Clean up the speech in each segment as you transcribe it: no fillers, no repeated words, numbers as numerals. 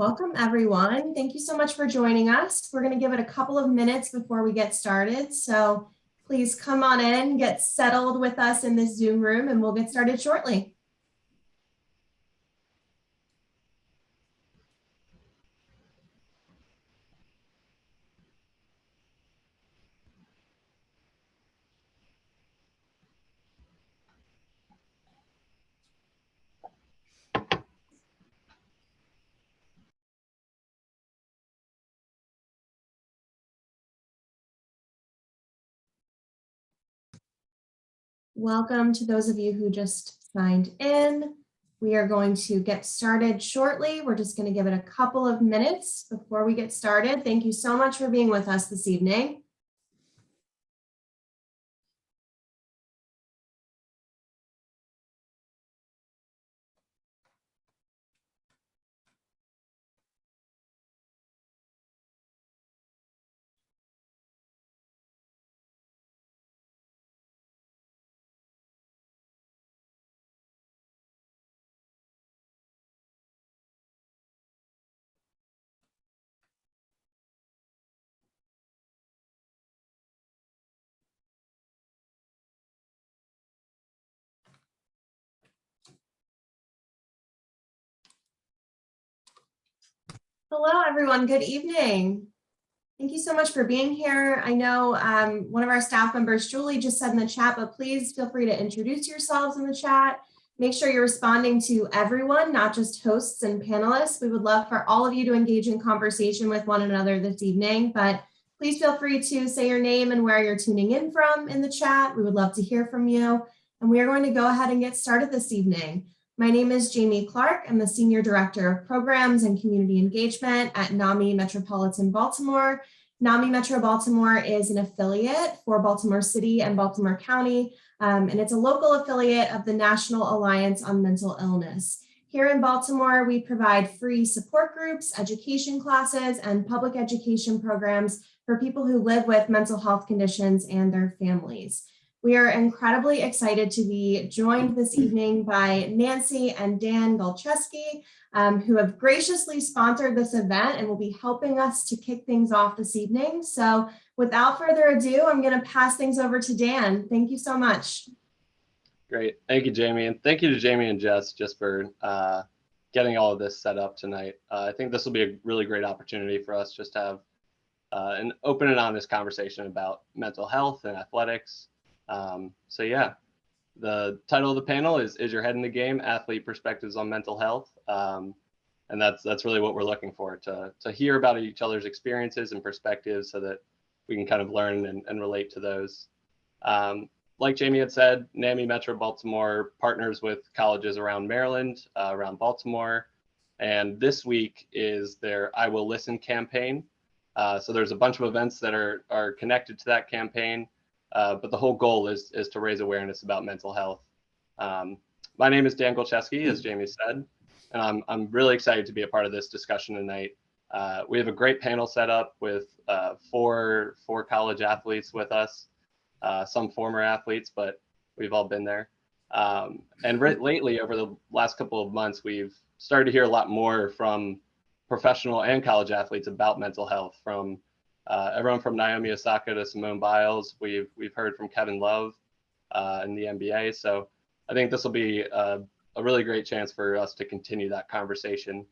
Welcome, everyone. Thank you so much for joining us. We're going to give it a couple of minutes before we get started. So please come on in, get settled with us in this Zoom room, and we'll get started shortly. Welcome to those of you who just signed in. We are going to get started shortly. We're just going to give it a couple of minutes before we get started. Thank you so much for being with us this evening. Hello, everyone. Good evening. Thank you so much for being here. I know one of our staff members, Julie, just said in the chat, but please feel free to introduce yourselves in the chat. Make sure you're responding to everyone, not just hosts and panelists. We would love for all of you to engage in conversation with one another this evening, but please feel free to say your name and where you're tuning in from in the chat. We would love to hear from you. And we are going to go ahead and get started this evening. My name is Jamie Clark. I'm the Senior Director of Programs and Community Engagement at NAMI Metropolitan Baltimore. NAMI Metro Baltimore is an affiliate for Baltimore City and Baltimore County, and it's a local affiliate of the National Alliance on Mental Illness. Here in Baltimore, we provide free support groups, education classes, and public education programs for people who live with mental health conditions and their families. We are incredibly excited to be joined this evening by Nancy and Dan Golczewski, who have graciously sponsored this event and will be helping us to kick things off this evening. So without further ado, I'm going to pass things over to Dan. Thank you so much. Great. Thank you, Jamie. And thank you to Jamie and Jess just for getting all of this set up tonight. I think this will be a really great opportunity for us just to have an open and honest conversation about mental health and athletics. So yeah, the title of the panel is Your Head in the Game? Athlete Perspectives on Mental Health. And that's really what we're looking for, to hear about each other's experiences and perspectives so that we can kind of learn and relate to those. Like Jamie had said, NAMI Metro Baltimore partners with colleges around Maryland, around Baltimore. And this week is their I Will Listen campaign. So there's a bunch of events that are connected to that campaign. But the whole goal is to raise awareness about mental health. My name is Dan Golczewski, as Jamie said, and I'm really excited to be a part of this discussion tonight. We have a great panel set up with four college athletes with us, some former athletes, but we've all been there. And lately, over the last couple of months, we've started to hear a lot more from professional and college athletes about mental health, from everyone from Naomi Osaka to Simone Biles. We've heard from Kevin Love in the NBA. So I think this will be a really great chance for us to continue that conversation.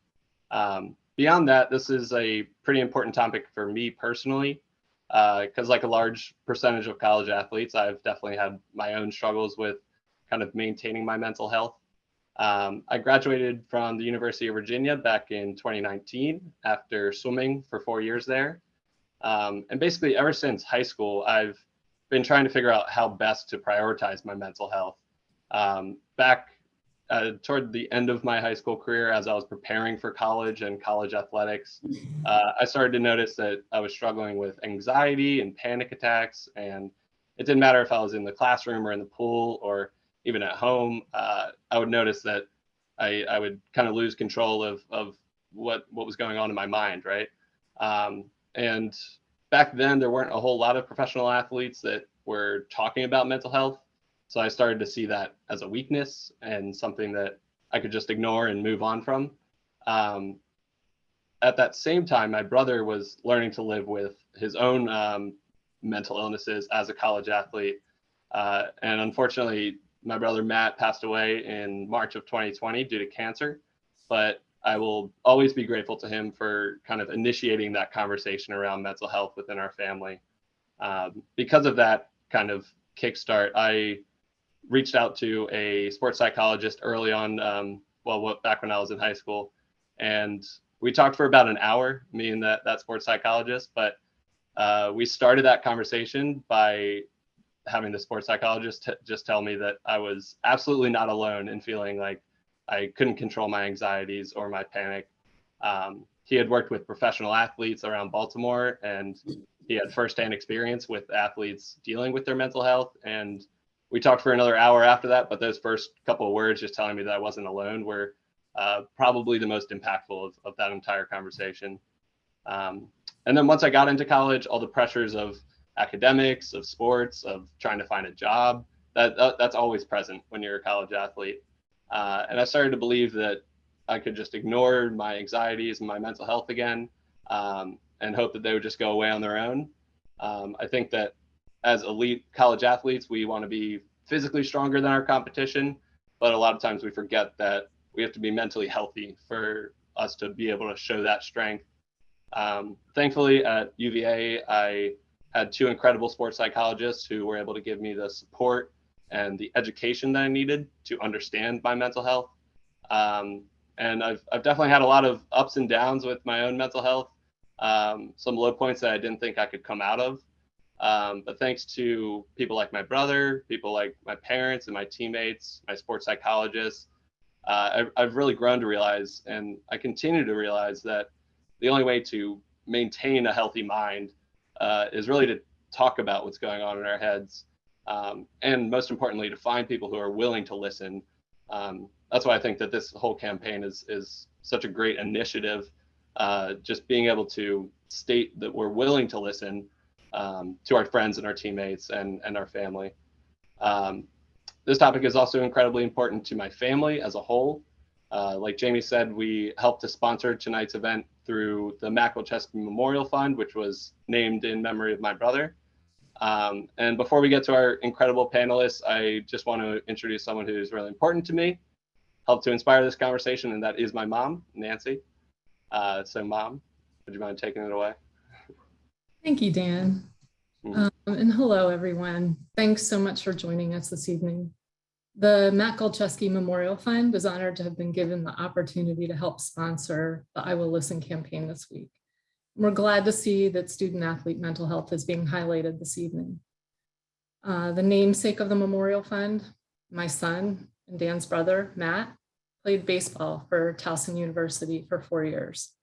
Beyond that, this is a pretty important topic for me personally, because like a large percentage of college athletes, I've definitely had my own struggles with kind of maintaining my mental health. I graduated from the University of Virginia back in 2019 after swimming for 4 years there. And basically ever since high school, I've been trying to figure out how best to prioritize my mental health. Back toward the end of my high school career, as I was preparing for college and college athletics, I started to notice that I was struggling with anxiety and panic attacks. And it didn't matter if I was in the classroom or in the pool or even at home. I would notice that I would kind of lose control of what was going on in my mind, right? And back then, there weren't a whole lot of professional athletes that were talking about mental health. So I started to see that as a weakness and something that I could just ignore and move on from. at that same time, my brother was learning to live with his own mental illnesses as a college athlete. And unfortunately, my brother Matt passed away in March of 2020 due to cancer. But I will always be grateful to him for kind of initiating that conversation around mental health within our family. Because of that kind of kickstart, I reached out to a sports psychologist early on, back when I was in high school. And we talked for about an hour, me and that sports psychologist. But we started that conversation by having the sports psychologist just tell me that I was absolutely not alone in feeling like I couldn't control my anxieties or my panic. He had worked with professional athletes around Baltimore, and he had firsthand experience with athletes dealing with their mental health. And we talked for another hour after that, but those first couple of words just telling me that I wasn't alone were probably the most impactful of that entire conversation. And then once I got into college, all the pressures of academics, of sports, of trying to find a job, that's always present when you're a college athlete. And I started to believe that I could just ignore my anxieties and my mental health again, and hope that they would just go away on their own. I think that as elite college athletes, we want to be physically stronger than our competition, but a lot of times we forget that we have to be mentally healthy for us to be able to show that strength. Thankfully, at UVA, I had two incredible sports psychologists who were able to give me the support and the education that I needed to understand my mental health. And I've definitely had a lot of ups and downs with my own mental health, some low points that I didn't think I could come out of. But thanks to people like my brother, people like my parents and my teammates, my sports psychologists, I've really grown to realize, and I continue to realize, that the only way to maintain a healthy mind is really to talk about what's going on in our heads. And most importantly, to find people who are willing to listen. That's why I think that this whole campaign is such a great initiative. Just being able to state that we're willing to listen to our friends and our teammates and our family. This topic is also incredibly important to my family as a whole. Like Jamie said, we helped to sponsor tonight's event through the Metro Baltimore Memorial Fund, which was named in memory of my brother. And before we get to our incredible panelists, I just want to introduce someone who's really important to me, helped to inspire this conversation, and that is my mom, Nancy. So Mom, would you mind taking it away? Thank you, Dan. And hello, everyone. Thanks so much for joining us this evening. The Matt Golczewski Memorial Fund is honored to have been given the opportunity to help sponsor the I Will Listen campaign this week. We're glad to see that student athlete mental health is being highlighted this evening. The namesake of the Memorial Fund, my son and Dan's brother, Matt, played baseball for Towson University for 4 years.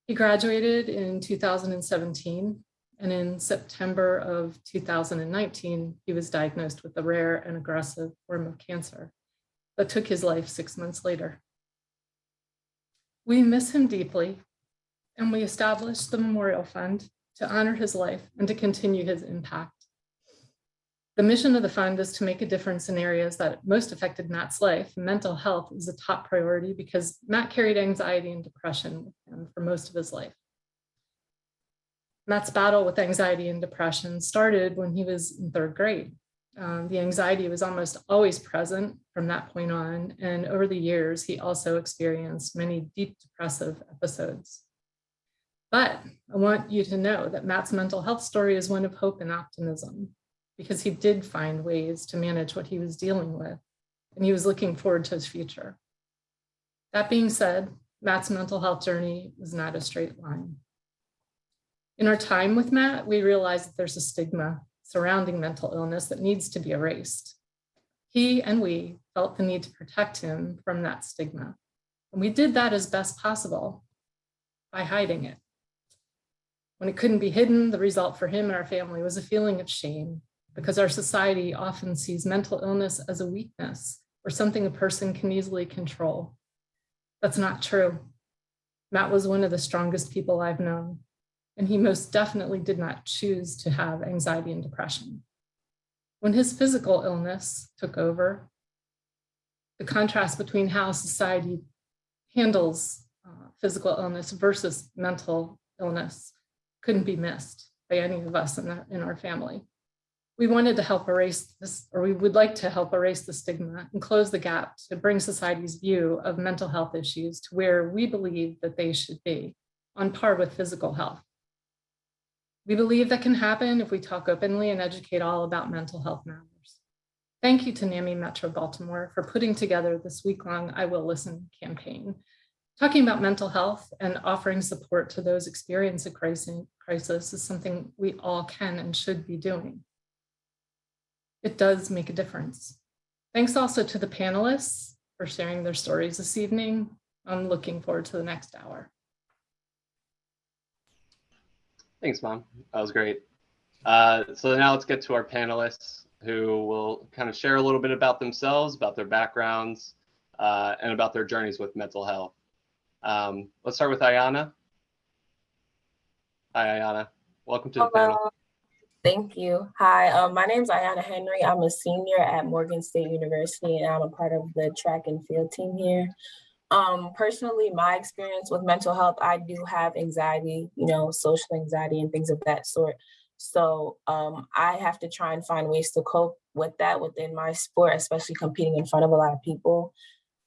He graduated in 2017, and in September of 2019, he was diagnosed with a rare and aggressive form of cancer that took his life 6 months later. We miss him deeply, and we established the Memorial Fund to honor his life and to continue his impact. The mission of the fund is to make a difference in areas that most affected Matt's life. Mental health is a top priority because Matt carried anxiety and depression with him for most of his life. Matt's battle with anxiety and depression started when he was in 3rd grade. The anxiety was almost always present from that point on, and over the years, he also experienced many deep depressive episodes. But I want you to know that Matt's mental health story is one of hope and optimism, because he did find ways to manage what he was dealing with, and he was looking forward to his future. That being said, Matt's mental health journey was not a straight line. In our time with Matt, we realized that there's a stigma surrounding mental illness that needs to be erased. He and we felt the need to protect him from that stigma, and we did that as best possible by hiding it. When it couldn't be hidden, the result for him and our family was a feeling of shame, because our society often sees mental illness as a weakness or something a person can easily control. That's not true. Matt was one of the strongest people I've known, and he most definitely did not choose to have anxiety and depression. When his physical illness took over, the contrast between how society handles physical illness versus mental illness couldn't be missed by any of us in our family. We wanted to help erase this, or we would like to help erase the stigma and close the gap to bring society's view of mental health issues to where we believe that they should be, on par with physical health. We believe that can happen if we talk openly and educate all about mental health matters. Thank you to NAMI Metro Baltimore for putting together this week-long I Will Listen campaign, talking about mental health and offering support to those experiencing a crisis is something we all can and should be doing. It does make a difference. Thanks also to the panelists for sharing their stories this evening. I'm looking forward to the next hour. Thanks, Mom. That was great. So now let's get to our panelists who will kind of share a little bit about themselves, about their backgrounds, and about their journeys with mental health. Let's start with Ayanna. Hi, Ayanna. Welcome to the panel. Thank you. Hi, my name is Ayanna Henry. I'm a senior at Morgan State University, and I'm a part of the track and field team here. Personally, my experience with mental health, I do have anxiety, social anxiety and things of that sort. So I have to try and find ways to cope with that within my sport, especially competing in front of a lot of people.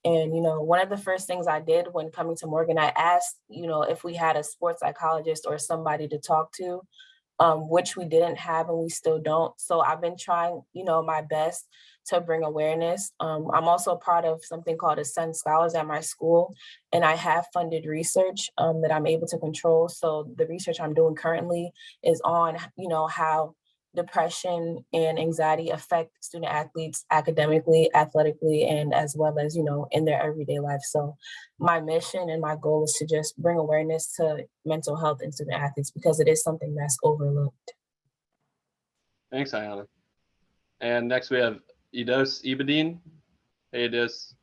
And, one of the first things I did when coming to Morgan, I asked, if we had a sports psychologist or somebody to talk to, which we didn't have and we still don't. So I've been trying, my best to bring awareness. I'm also a part of something called Ascend Scholars at my school, and I have funded research that I'm able to control. So the research I'm doing currently is on, how depression and anxiety affect student athletes academically, athletically, and as well as, in their everyday life. So my mission and my goal is to just bring awareness to mental health in student athletes because it is something that's overlooked. Thanks, Ayanna. And next we have Idos Ibadin. Hey, Idos.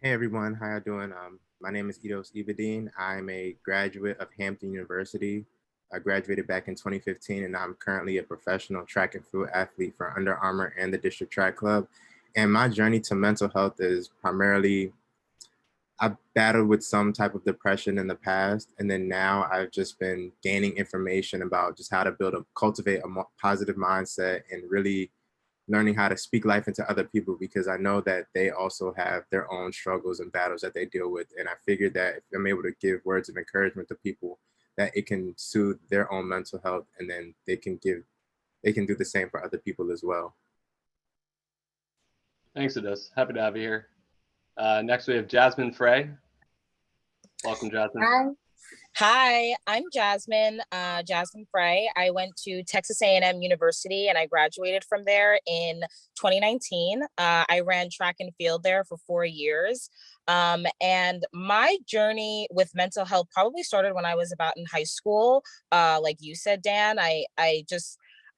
Hey everyone, how you doing? My name is Idos Ibadin. I'm a graduate of Hampton University. I graduated back in 2015, and I'm currently a professional track and field athlete for Under Armour and the District Track Club. And my journey to mental health is primarily, I've battled with some type of depression in the past, and then now I've just been gaining information about just how to cultivate a more positive mindset and really learning how to speak life into other people, because I know that they also have their own struggles and battles that they deal with. And I figured that if I'm able to give words of encouragement to people, that it can soothe their own mental health, and then they can do the same for other people as well. Thanks, Idos. Happy to have you here. Next we have Jasmine Frey. Welcome, Jasmine. Hi, I'm Jasmine Frey. I went to Texas A&M University and I graduated from there in 2019. I ran track and field there for 4 years. And my journey with mental health probably started when I was about in high school. Like you said, Dan, I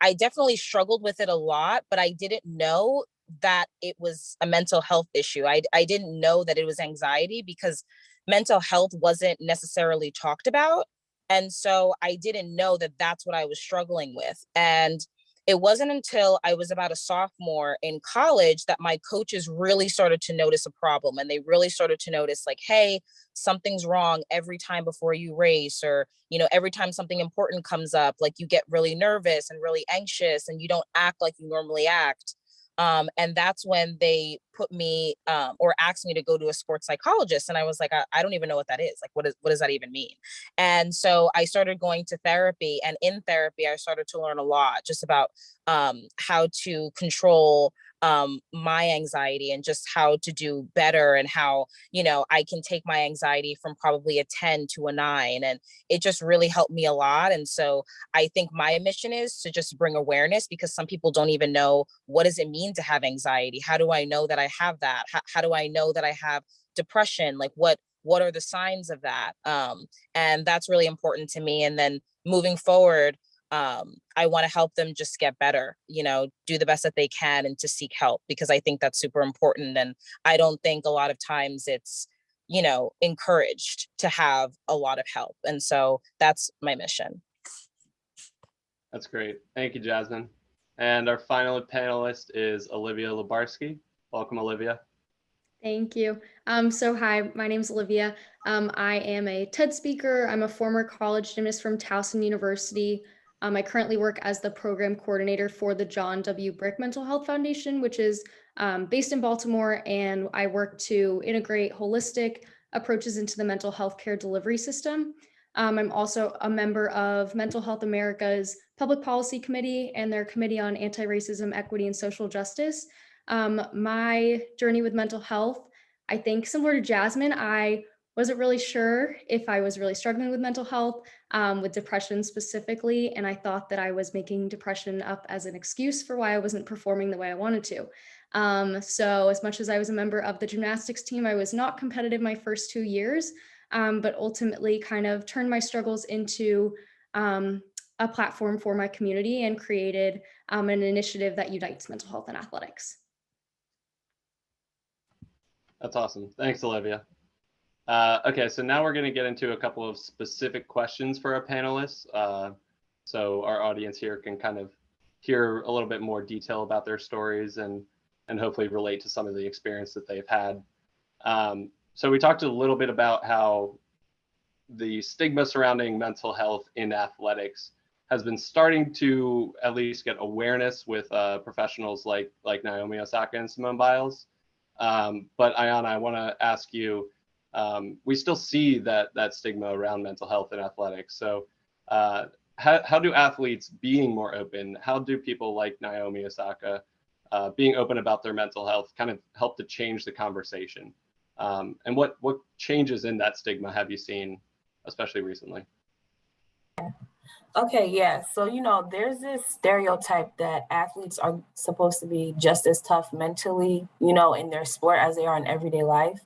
definitely struggled with it a lot, but I didn't know that it was a mental health issue. I didn't know that it was anxiety because mental health wasn't necessarily talked about. And so I didn't know that that's what I was struggling with. And it wasn't until I was about a sophomore in college that my coaches really started to notice a problem. And they really started to notice like, hey, something's wrong every time before you race, or, every time something important comes up, like you get really nervous and really anxious and you don't act like you normally act. And that's when they put me or asked me to go to a sports psychologist. And I was like, I don't even know what that is. Like, what does that even mean? And so I started going to therapy, and in therapy, I started to learn a lot just about how to control my anxiety and just how to do better, and how, I can take my anxiety from probably a 10 to a 9. And it just really helped me a lot. And so I think my mission is to just bring awareness, because some people don't even know, what does it mean to have anxiety? How do I know that I have that? How do I know that I have depression? Like what are the signs of that? And that's really important to me. And then moving forward, I want to help them just get better, do the best that they can and to seek help, because I think that's super important. And I don't think a lot of times it's, encouraged to have a lot of help. And so that's my mission. That's great. Thank you, Jasmine. And our final panelist is Olivia Lubarsky. Welcome, Olivia. Thank you. Hi, my name's Olivia. I am a TED speaker. I'm a former college gymnast from Towson University. I currently work as the program coordinator for the John W. Brick Mental Health Foundation, which is based in Baltimore, and I work to integrate holistic approaches into the mental health care delivery system. I'm also a member of Mental Health America's Public Policy Committee and their Committee on Anti-Racism, Equity, and Social Justice. My journey with mental health, I think similar to Jasmine, I wasn't really sure if I was really struggling with mental health, with depression specifically, and I thought that I was making depression up as an excuse for why I wasn't performing the way I wanted to. So as much as I was a member of the gymnastics team, I was not competitive my first 2 years, but ultimately kind of turned my struggles into a platform for my community and created an initiative that unites mental health and athletics. That's awesome. Thanks, Olivia. Okay, so now we're going to get into a couple of specific questions for our panelists. So our audience here can kind of hear a little bit more detail about their stories and hopefully relate to some of the experience that they've had. So we talked a little bit about how the stigma surrounding mental health in athletics has been starting to at least get awareness with professionals like Naomi Osaka and Simone Biles. But Ayanna, I want to ask you, we still see that stigma around mental health in athletics. So how do athletes being more open, how do people like Naomi Osaka being open about their mental health kind of help to change the conversation? And what changes in that stigma have you seen, especially recently? Okay, yeah. So, there's this stereotype that athletes are supposed to be just as tough mentally, in their sport as they are in everyday life.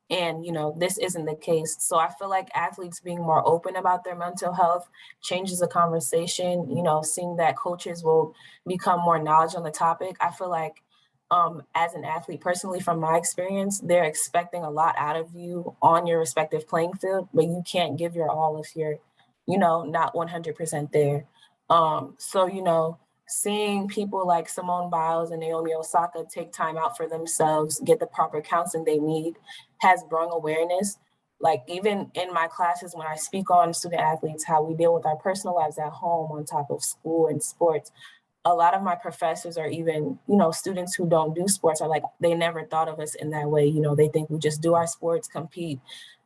And, this isn't the case. So I feel like athletes being more open about their mental health changes the conversation, seeing that coaches will become more knowledge on the topic. I feel like as an athlete, personally, from my experience, they're expecting a lot out of you on your respective playing field, but you can't give your all if you're not 100% there. So, seeing people like Simone Biles and Naomi Osaka take time out for themselves, get the proper counseling they need, has brought awareness. Like even in my classes, when I speak on student athletes, how we deal with our personal lives at home on top of school and sports, a lot of my professors are even, students who don't do sports are like, they never thought of us in that way. They think we just do our sports, compete,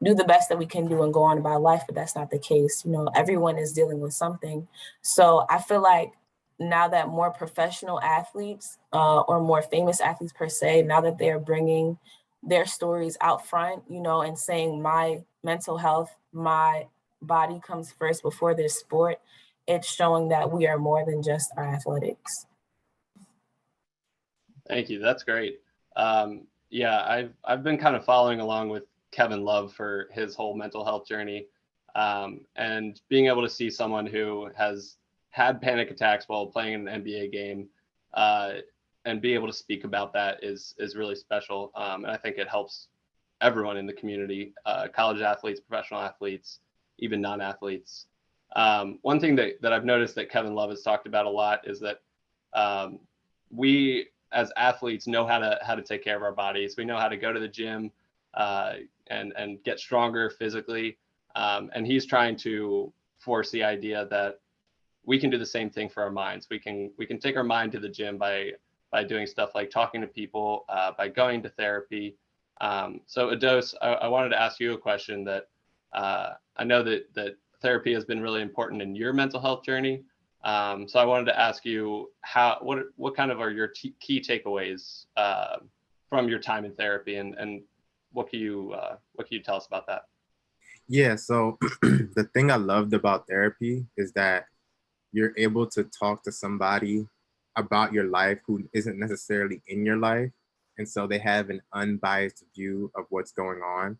do the best that we can do and go on about life, but that's not the case. Everyone is dealing with something. So I feel like now that more professional athletes or more famous athletes per se, now that they're bringing their stories out front, and saying my mental health, my body comes first before this sport, it's showing that we are more than just our athletics. Thank you. That's great. Yeah, I've been kind of following along with Kevin Love for his whole mental health journey, and being able to see someone who has had panic attacks while playing an NBA game and be able to speak about that is really special. And I think it helps everyone in the community, college athletes, professional athletes, even non-athletes. One thing that I've noticed that Kevin Love has talked about a lot is that we as athletes know how to take care of our bodies. We know how to go to the gym and get stronger physically. And he's trying to force the idea that we can do the same thing for our minds. We can take our mind to the gym by doing stuff like talking to people, by going to therapy. So Ados, I wanted to ask you a question that I know that therapy has been really important in your mental health journey. So I wanted to ask you what kind of are your key takeaways from your time in therapy, and what can you tell us about that? Yeah, so the thing I loved about therapy is that you're able to talk to somebody about your life who isn't necessarily in your life. And so they have an unbiased view of what's going on.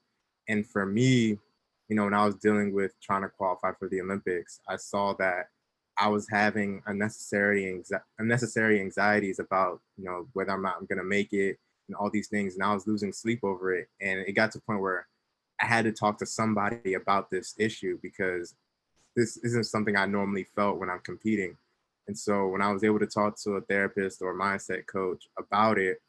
And for me, when I was dealing with trying to qualify for the Olympics, I saw that I was having unnecessary anxieties about, whether or not I'm going to make it and all these things. And I was losing sleep over it. And it got to a point where I had to talk to somebody about this issue because this isn't something I normally felt when I'm competing. And so when I was able to talk to a therapist or a mindset coach about it,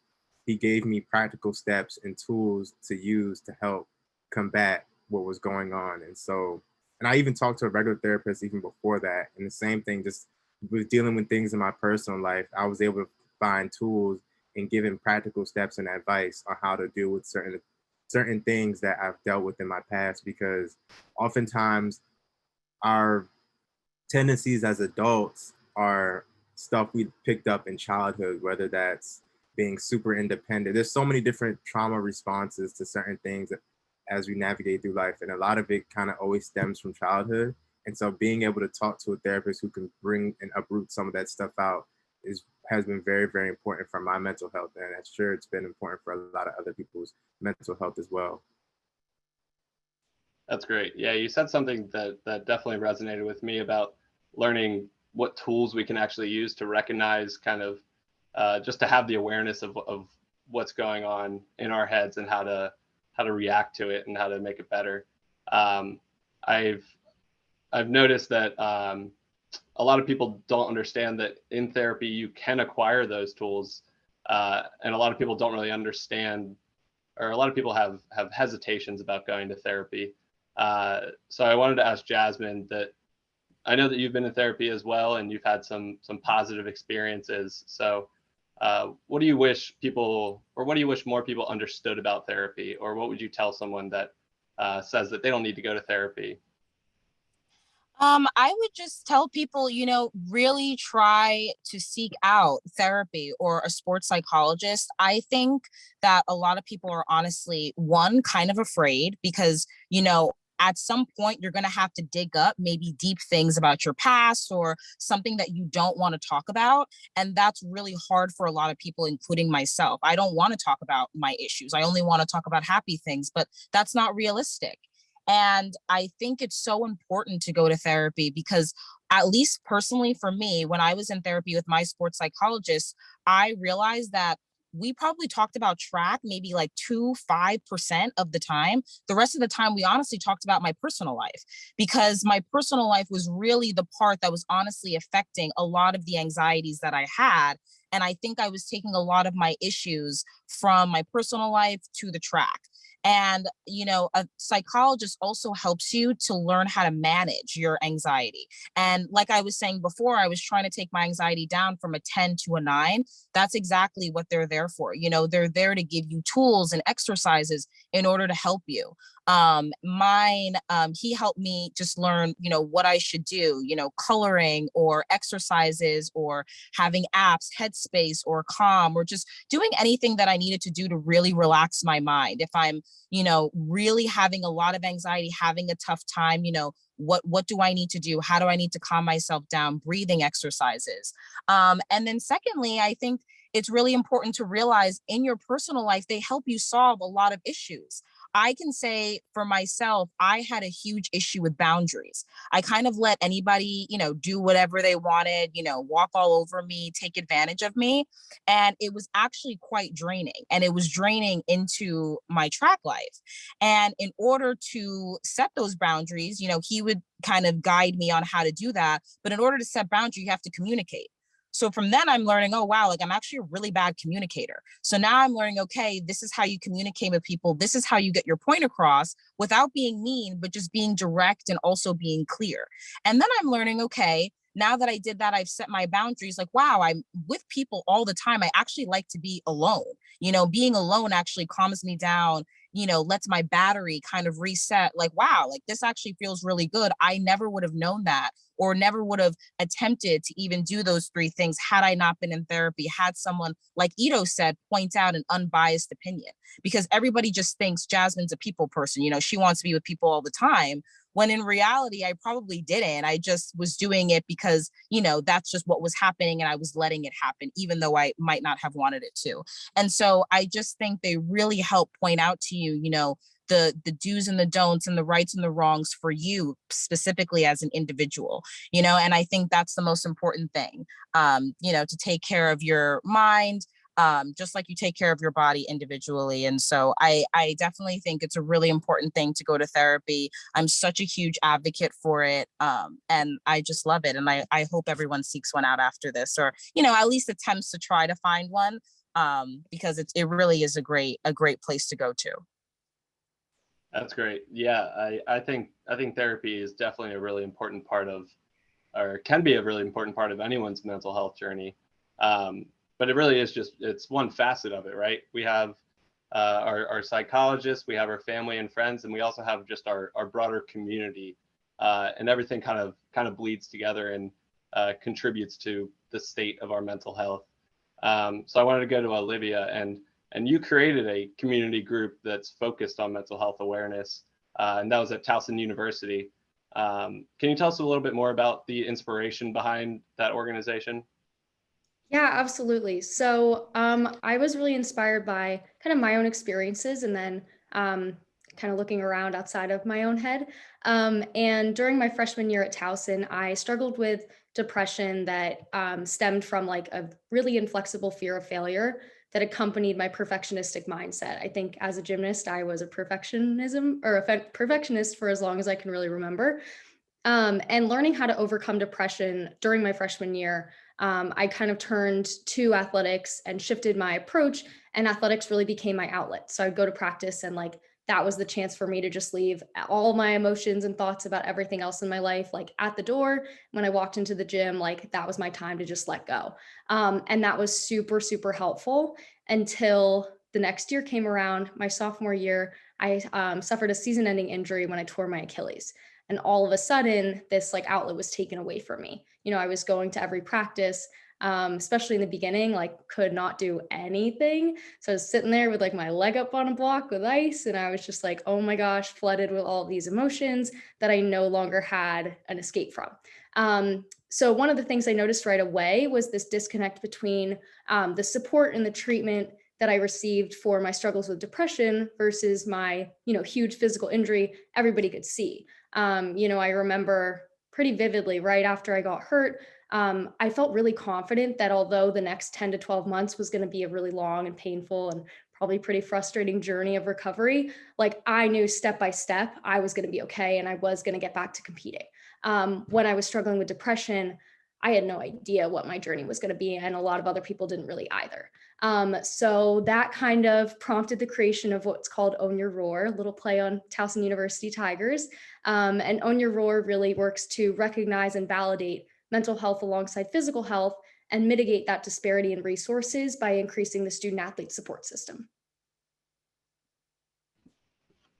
he gave me practical steps and tools to use to help combat what was going on. And I even talked to a regular therapist even before that. And the same thing, just with dealing with things in my personal life, I was able to find tools and give him practical steps and advice on how to deal with certain things that I've dealt with in my past, because oftentimes our tendencies as adults are stuff we picked up in childhood, whether that's being super independent. There's so many different trauma responses to certain things as we navigate through life. And a lot of it kind of always stems from childhood. And so being able to talk to a therapist who can bring and uproot some of that stuff out has been very, very important for my mental health. And I'm sure it's been important for a lot of other people's mental health as well. That's great. Yeah, you said something that definitely resonated with me about learning what tools we can actually use to recognize kind of just to have the awareness of what's going on in our heads and how to react to it and how to make it better. I've noticed that a lot of people don't understand that in therapy you can acquire those tools, and a lot of people don't really understand, or a lot of people have hesitations about going to therapy. So I wanted to ask Jasmine that I know that you've been in therapy as well, and you've had some positive experiences. So what do you wish more people understood about therapy, or what would you tell someone that says that they don't need to go to therapy? I would just tell people, really try to seek out therapy or a sports psychologist. I think that a lot of people are honestly, one, kind of afraid because, at some point you're going to have to dig up maybe deep things about your past or something that you don't want to talk about. And that's really hard for a lot of people, including myself. I don't want to talk about my issues. I only want to talk about happy things, but that's not realistic. And I think it's so important to go to therapy because, at least personally for me, when I was in therapy with my sports psychologist, I realized that we probably talked about track maybe like 5% of the time. The rest of the time, we honestly talked about my personal life, because my personal life was really the part that was honestly affecting a lot of the anxieties that I had. And I think I was taking a lot of my issues from my personal life to the track. And, a psychologist also helps you to learn how to manage your anxiety. And like I was saying before, I was trying to take my anxiety down from a 10 to a 9. That's exactly what they're there for. They're there to give you tools and exercises in order to help you. He helped me just learn, what I should do, coloring or exercises or having apps, Headspace or Calm, or just doing anything that I needed to do to really relax my mind. If I'm, really having a lot of anxiety, having a tough time, what do I need to do? How do I need to calm myself down? Breathing exercises. And then secondly, I think it's really important to realize in your personal life, they help you solve a lot of issues. I can say for myself, I had a huge issue with boundaries. I kind of let anybody, do whatever they wanted, walk all over me, take advantage of me. And it was actually quite draining, and it was draining into my track life. And in order to set those boundaries, he would kind of guide me on how to do that. But in order to set boundaries, you have to communicate. So from then I'm learning, oh, wow, I'm actually a really bad communicator. So now I'm learning, okay, this is how you communicate with people. This is how you get your point across without being mean, but just being direct and also being clear. And then I'm learning, okay, now that I did that, I've set my boundaries. Like, wow, I'm with people all the time. I actually like to be alone. Being alone actually calms me down, lets my battery kind of reset. Like, wow, like this actually feels really good. I never would have known that, or never would have attempted to even do those 3 things had I not been in therapy, had someone, like Ito said, point out an unbiased opinion. Because everybody just thinks Jasmine's a people person. She wants to be with people all the time. When in reality, I probably didn't. I just was doing it because, that's just what was happening, and I was letting it happen, even though I might not have wanted it to. And so I just think they really help point out to you, the do's and the don'ts and the rights and the wrongs for you specifically as an individual, and I think that's the most important thing, to take care of your mind, just like you take care of your body individually. And so I definitely think it's a really important thing to go to therapy. I'm such a huge advocate for it. And I just love it. And I hope everyone seeks one out after this, or, at least attempts to try to find one. because it really is a great place to go to. That's great. Yeah, I think therapy is definitely a really important part of, or can be a really important part of anyone's mental health journey. But it really is it's one facet of it, right? We have our psychologists, we have our family and friends, and we also have just our broader community, and everything kind of bleeds together and contributes to the state of our mental health. So I wanted to go to Olivia, and you created a community group that's focused on mental health awareness, and that was at Towson University. Can you tell us a little bit more about the inspiration behind that organization? Yeah, absolutely. So I was really inspired by kind of my own experiences and then kind of looking around outside of my own head. And during my freshman year at Towson, I struggled with depression that stemmed from like a really inflexible fear of failure that accompanied my perfectionistic mindset. I think as a gymnast, I was a perfectionist for as long as I can really remember. And learning how to overcome depression during my freshman year, I kind of turned to athletics and shifted my approach, and athletics really became my outlet. So I'd go to practice, and like that was the chance for me to just leave all my emotions and thoughts about everything else in my life, like at the door. When I walked into the gym, like that was my time to just let go. And that was super, super helpful until the next year came around. My sophomore year, I suffered a season-ending injury when I tore my Achilles. And all of a sudden, this like outlet was taken away from me. You know, I was going to every practice, especially in the beginning, like could not do anything. So I was sitting there with like my leg up on a block with ice. And I was just like, oh my gosh, flooded with all these emotions that I no longer had an escape from. So one of the things I noticed right away was this disconnect between the support and the treatment that I received for my struggles with depression versus my, huge physical injury everybody could see. I remember pretty vividly right after I got hurt, I felt really confident that although the next 10 to 12 months was going to be a really long and painful and probably pretty frustrating journey of recovery, like I knew step by step I was going to be okay and I was going to get back to competing. When I was struggling with depression, I had no idea what my journey was going to be, and a lot of other people didn't really either. So that kind of prompted the creation of what's called Own Your Roar, a little play on Towson University Tigers. And Own Your Roar really works to recognize and validate mental health alongside physical health and mitigate that disparity in resources by increasing the student athlete support system.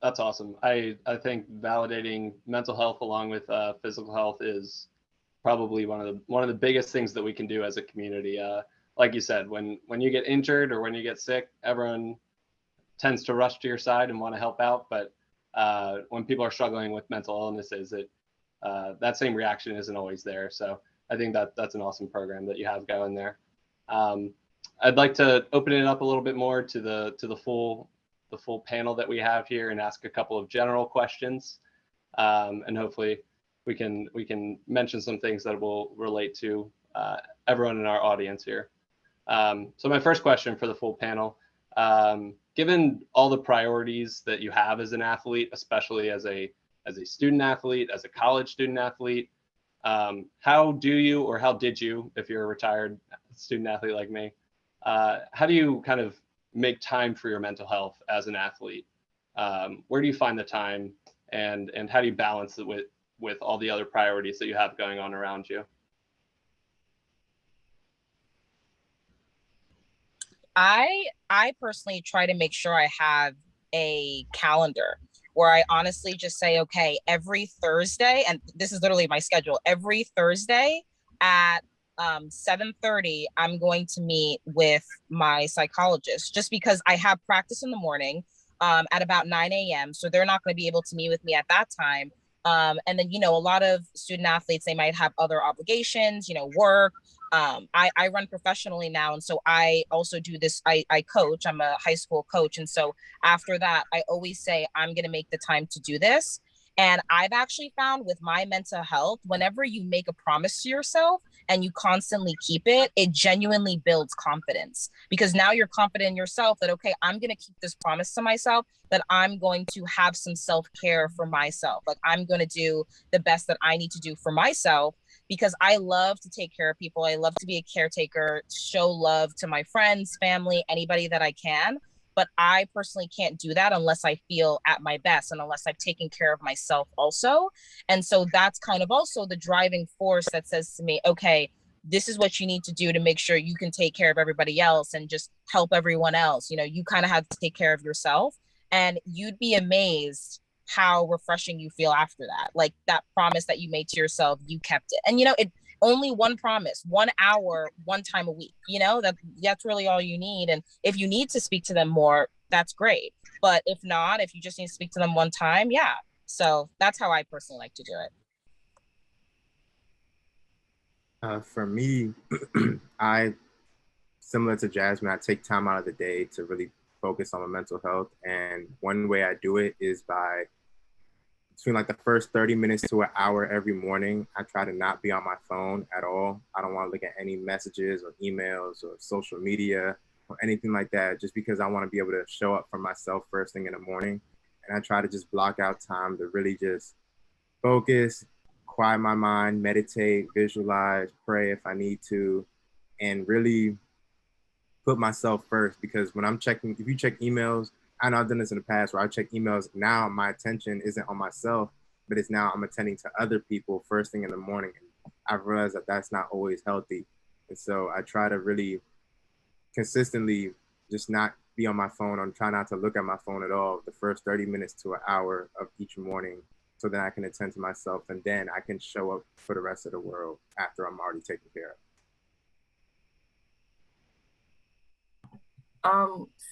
That's awesome. I think validating mental health along with physical health is probably one of the biggest things that we can do as a community. Like you said, when you get injured or when you get sick, everyone tends to rush to your side and want to help out. But when people are struggling with mental illnesses, that same reaction isn't always there. So I think that's an awesome program that you have going there. I'd like to open it up a little bit more to the full panel that we have here and ask a couple of general questions, and hopefully we can mention some things that will relate to everyone in our audience here. So my first question for the full panel, given all the priorities that you have as an athlete, especially as a student athlete, as a college student athlete, how do you, or how did you, if you're a retired student athlete like me, how do you kind of make time for your mental health as an athlete? Where do you find the time, and how do you balance it with all the other priorities that you have going on around you? I personally try to make sure I have a calendar where I honestly just say, okay, every Thursday, and this is literally my schedule, every Thursday at 7:30, I'm going to meet with my psychologist, just because I have practice in the morning at about 9 a.m. So they're not going to be able to meet with me at that time. And then, a lot of student athletes, they might have other obligations, work. I run professionally now. And so I also do this, I coach, I'm a high school coach. And so after that, I always say, I'm going to make the time to do this. And I've actually found with my mental health, whenever you make a promise to yourself and you constantly keep it, it genuinely builds confidence, because now you're confident in yourself that, okay, I'm going to keep this promise to myself, that I'm going to have some self-care for myself. Like I'm going to do the best that I need to do for myself. because I love to take care of people. I love to be a caretaker, show love to my friends, family, anybody that I can. But I personally can't do that unless I feel at my best and unless I've taken care of myself also. And so that's kind of also the driving force that says to me, okay, this is what you need to do to make sure you can take care of everybody else and just help everyone else. You know, you kind of have to take care of yourself, and you'd be amazed how refreshing you feel after that. Like that promise that you made to yourself, you kept it. And, you know, it only one promise, 1 hour, one time a week, you know, that's really all you need. And if you need to speak to them more, that's great. But if not, if you just need to speak to them one time, yeah. So that's how I personally like to do it. For me, I, similar to Jasmine, I take time out of the day to really focus on my mental health. And one way I do it is by between like the first 30 minutes to an hour every morning, I try to not be on my phone at all. I don't want to look at any messages or emails or social media or anything like that, just because I want to be able to show up for myself first thing in the morning. And I try to just block out time to really just focus, quiet my mind, meditate, visualize, pray if I need to, and really put myself first. Because when I'm checking, if you check emails, I know I've done this in the past where I check emails. Now my attention isn't on myself, but it's now I'm attending to other people first thing in the morning. And I've realized that that's not always healthy. And so I try to really consistently just not be on my phone or try not to look at my phone at all the first 30 minutes to an hour of each morning, so that I can attend to myself, and then I can show up for the rest of the world after I'm already taken care of.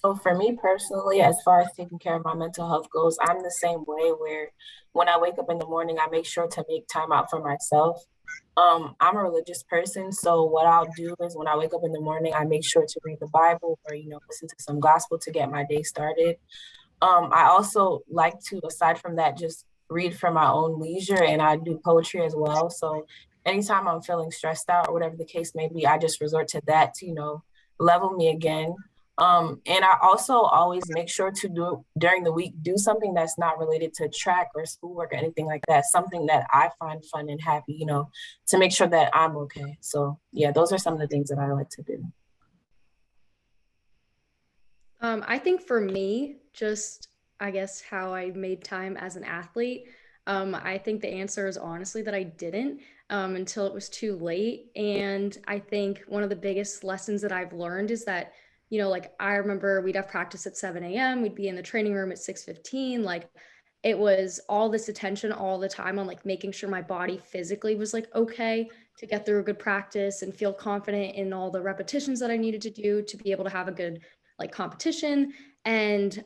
So for me personally, as far as taking care of my mental health goes, I'm the same way where when I wake up in the morning, I make sure to make time out for myself. I'm a religious person, so what I'll do is when I wake up in the morning, I make sure to read the Bible or, you know, listen to some gospel to get my day started. I also like to, aside from that, just read for my own leisure, and I do poetry as well. So anytime I'm feeling stressed out or whatever the case may be, I just resort to that to, you know, level me again. And I also always make sure to do during the week, do something that's not related to track or schoolwork or anything like that. Something that I find fun and happy, you know, to make sure that I'm okay. So yeah, those are some of the things that I like to do. I think for me, just I guess how I made time as an athlete, I think the answer is honestly that I didn't until it was too late. And I think one of the biggest lessons that I've learned is that, you know, like I remember we'd have practice at 7 a.m. We'd be in the training room at 6:15. Like it was all this attention all the time on like making sure my body physically was like okay to get through a good practice and feel confident in all the repetitions that I needed to do to be able to have a good like competition. And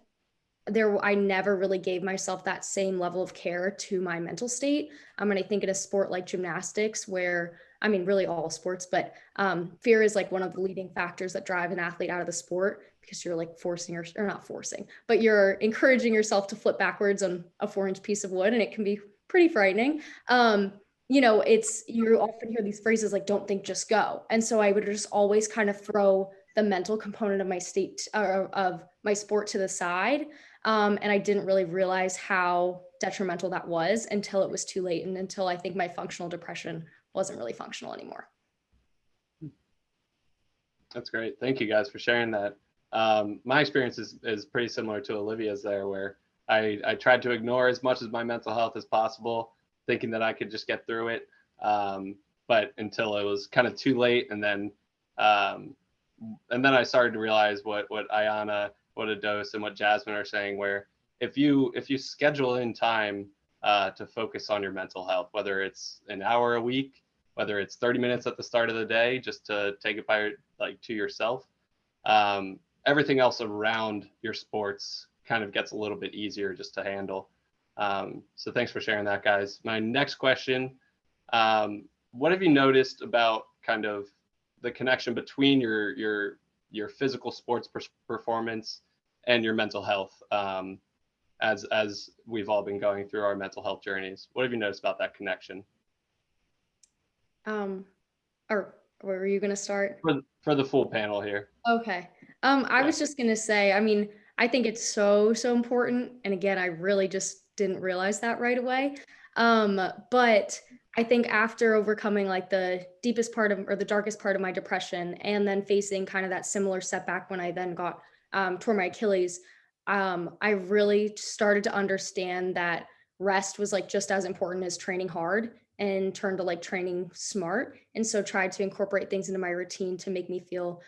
I never really gave myself that same level of care to my mental state. And I think in a sport like gymnastics, where I mean, really all sports, but fear is like one of the leading factors that drive an athlete out of the sport, because you're like forcing or not forcing, but you're encouraging yourself to flip backwards on a 4-inch piece of wood, and it can be pretty frightening. You know, you often hear these phrases like "don't think, just go," and so I would just always kind of throw the mental component of my state of my sport to the side. And I didn't really realize how detrimental that was until it was too late, and until I think my functional depression wasn't really functional anymore. That's great. Thank you guys for sharing that. My experience is pretty similar to Olivia's there, where I tried to ignore as much of my mental health as possible, thinking that I could just get through it. But until it was kind of too late. And then I started to realize what Ayanna, what Ados, and what Jasmine are saying, where if you schedule in time to focus on your mental health, whether it's an hour a week, whether it's 30 minutes at the start of the day, just to take it by to yourself, everything else around your sports kind of gets a little bit easier just to handle. So thanks for sharing that, guys. My next question, what have you noticed about kind of the connection between your physical sports performance and your mental health, as we've all been going through our mental health journeys? What have you noticed about that connection? Or where were you going to start? For the full panel here. Okay. I was just going to say, I mean, I think it's so important. And again, I really just didn't realize that right away. But I think after overcoming like the deepest part of, or the darkest part of my depression, and then facing kind of that similar setback when I then got tore my Achilles, I really started to understand that rest was like just as important as training hard, and turned to like training smart. And so tried to incorporate things into my routine to make me feel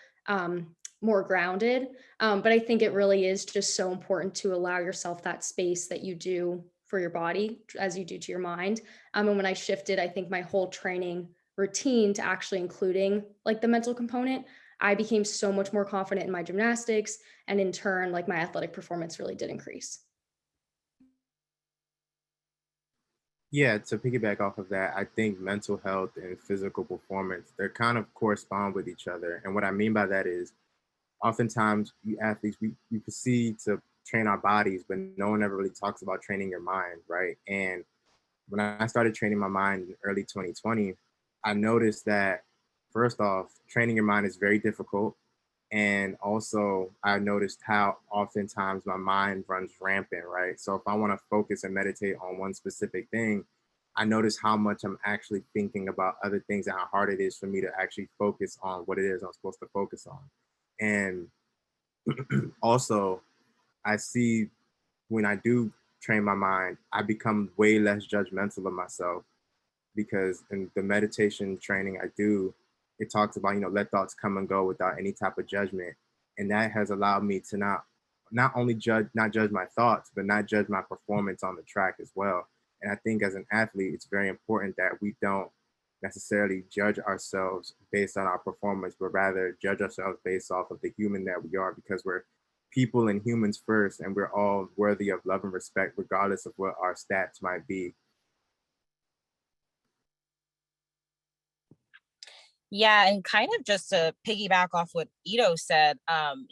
more grounded. But I think it really is just so important to allow yourself that space that you do for your body as you do to your mind. And when I shifted, I think my whole training routine to actually including like the mental component, I became so much more confident in my gymnastics. And in turn, like my athletic performance really did increase. Yeah, to piggyback off of that, I think mental health and physical performance, they're kind of correspond with each other. And what I mean by that is oftentimes we athletes, we proceed to train our bodies, but no one ever really talks about training your mind, right? And when I started training my mind in early 2020, I noticed that first off, training your mind is very difficult. And also, I noticed how oftentimes my mind runs rampant, right? So if I want to focus and meditate on one specific thing, I notice how much I'm actually thinking about other things and how hard it is for me to actually focus on what it is I'm supposed to focus on. And also, I see when I do train my mind, I become way less judgmental of myself, because in the meditation training I do, it talks about, let thoughts come and go without any type of judgment. And that has allowed me to not only not judge my thoughts, but not judge my performance on the track as well. And I think as an athlete, it's very important that we don't necessarily judge ourselves based on our performance, but rather judge ourselves based off of the human that we are, because we're people and humans first, and we're all worthy of love and respect, regardless of what our stats might be. Yeah, and kind of just to piggyback off what Ito said,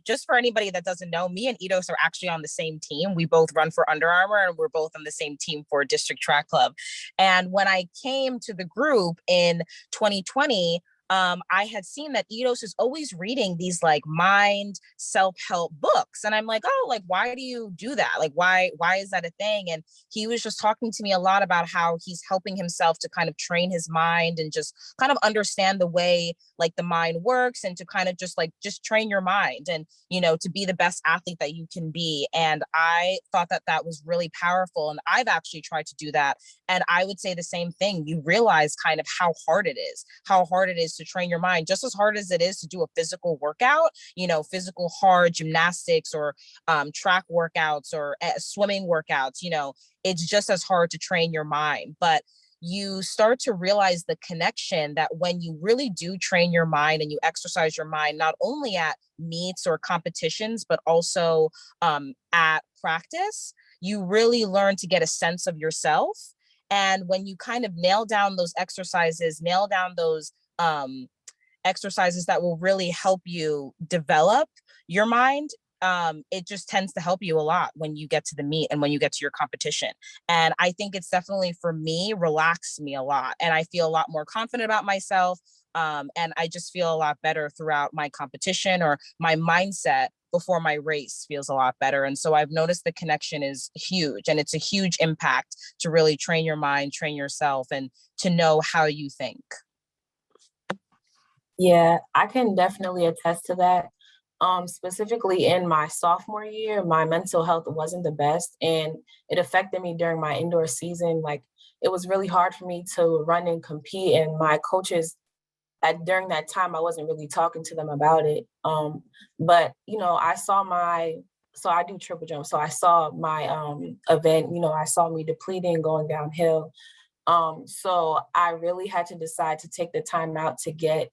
just for anybody that doesn't know, me and Itos are actually on the same team. We both run for Under Armour, and we're both on the same team for District Track Club. And when I came to the group in 2020, I had seen that Itos is always reading these like mind self-help books. And I'm like, oh, like, why do you do that? Like, why is that a thing? And he was just talking to me a lot about how he's helping himself to kind of train his mind and just kind of understand the way like the mind works, and to kind of just train your mind and, to be the best athlete that you can be. And I thought that that was really powerful. And I've actually tried to do that. And I would say the same thing. You realize kind of how hard it is to train your mind, just as hard as it is to do a physical workout, physical hard gymnastics or track workouts or swimming workouts, it's just as hard to train your mind. But you start to realize the connection that when you really do train your mind and you exercise your mind, not only at meets or competitions, but also at practice, you really learn to get a sense of yourself. And when you kind of nail down those exercises, exercises that will really help you develop your mind, it just tends to help you a lot when you get to the meet and when you get to your competition. And I think it's definitely, for me, relaxed me a lot. And I feel a lot more confident about myself. And I just feel a lot better throughout my competition, or my mindset before my race feels a lot better. And so I've noticed the connection is huge, and it's a huge impact to really train your mind, train yourself, and to know how you think. Yeah, I can definitely attest to that. Specifically in my sophomore year, my mental health wasn't the best, and it affected me during my indoor season. Like, it was really hard for me to run and compete, and my coaches during that time, I wasn't really talking to them about it. But so I do triple jump. So I saw my event, I saw me depleting, going downhill. So I really had to decide to take the time out to get,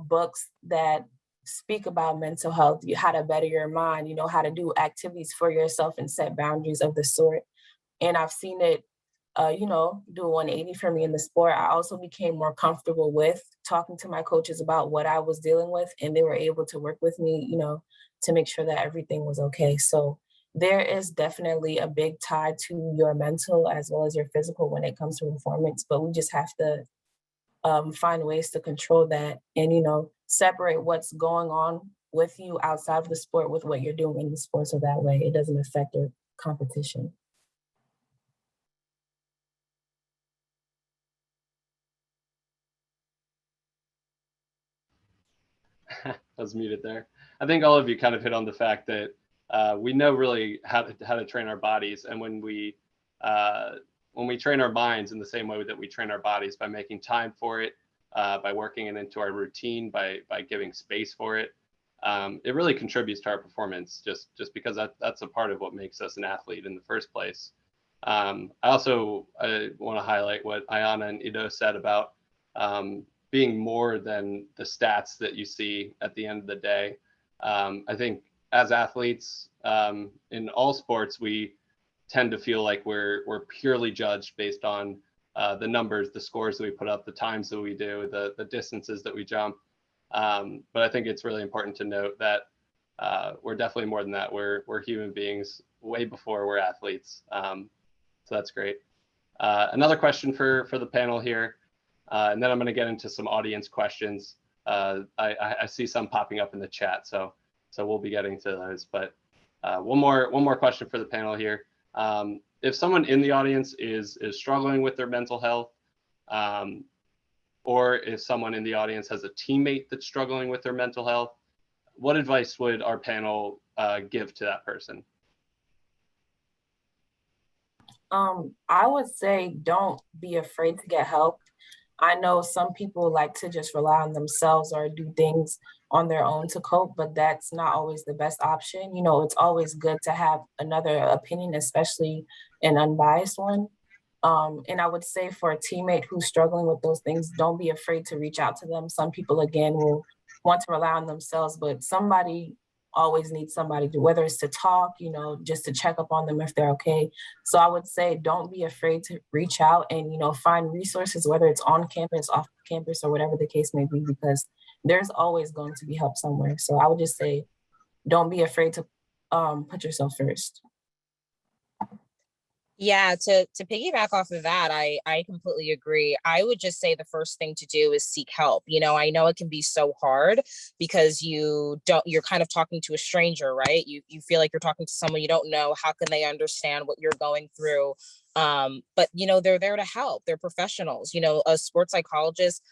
books that speak about mental health, how to better your mind, how to do activities for yourself and set boundaries of the sort. And I've seen it, do a 180 for me in the sport. I also became more comfortable with talking to my coaches about what I was dealing with, and they were able to work with me, to make sure that everything was okay. So there is definitely a big tie to your mental as well as your physical when it comes to performance, but we just have to find ways to control that and, separate what's going on with you outside of the sport with what you're doing in the sport, so that way it doesn't affect your competition. I was muted there. I think all of you kind of hit on the fact that we know really how to train our bodies, and when we train our minds in the same way that we train our bodies, by making time for it, by working it into our routine, by giving space for it, it really contributes to our performance. Just because that's a part of what makes us an athlete in the first place. I also want to highlight what Ayanna and Ido said about being more than the stats that you see at the end of the day. I think as athletes in all sports, we tend to feel like we're purely judged based on the numbers, the scores that we put up, the times that we do, the distances that we jump. But I think it's really important to note that we're definitely more than that. We're human beings way before we're athletes. So that's great. Another question for the panel here. And then I'm going to get into some audience questions. I see some popping up in the chat, so we'll be getting to those. But one more question for the panel here. If someone in the audience is struggling with their mental health, or if someone in the audience has a teammate that's struggling with their mental health, what advice would our panel give to that person? I would say don't be afraid to get help. I know some people like to just rely on themselves or do things on their own to cope, but that's not always the best option. You know, it's always good to have another opinion, especially an unbiased one. And I would say for a teammate who's struggling with those things, don't be afraid to reach out to them. Some people, again, will want to rely on themselves, but somebody always needs somebody to, whether it's to talk, you know, just to check up on them if they're okay. So I would say don't be afraid to reach out and, you know, find resources, whether it's on campus, off campus, or whatever the case may be, because there's always going to be help somewhere. So I would just say don't be afraid to put yourself first. Yeah, to piggyback off of that, I completely agree. I would just say the first thing to do is seek help. You know, I know it can be so hard because you're kind of talking to a stranger, right? You feel like you're talking to someone you don't know. How can they understand what you're going through? But you know, they're there to help. They're professionals. You know, a sports psychologist,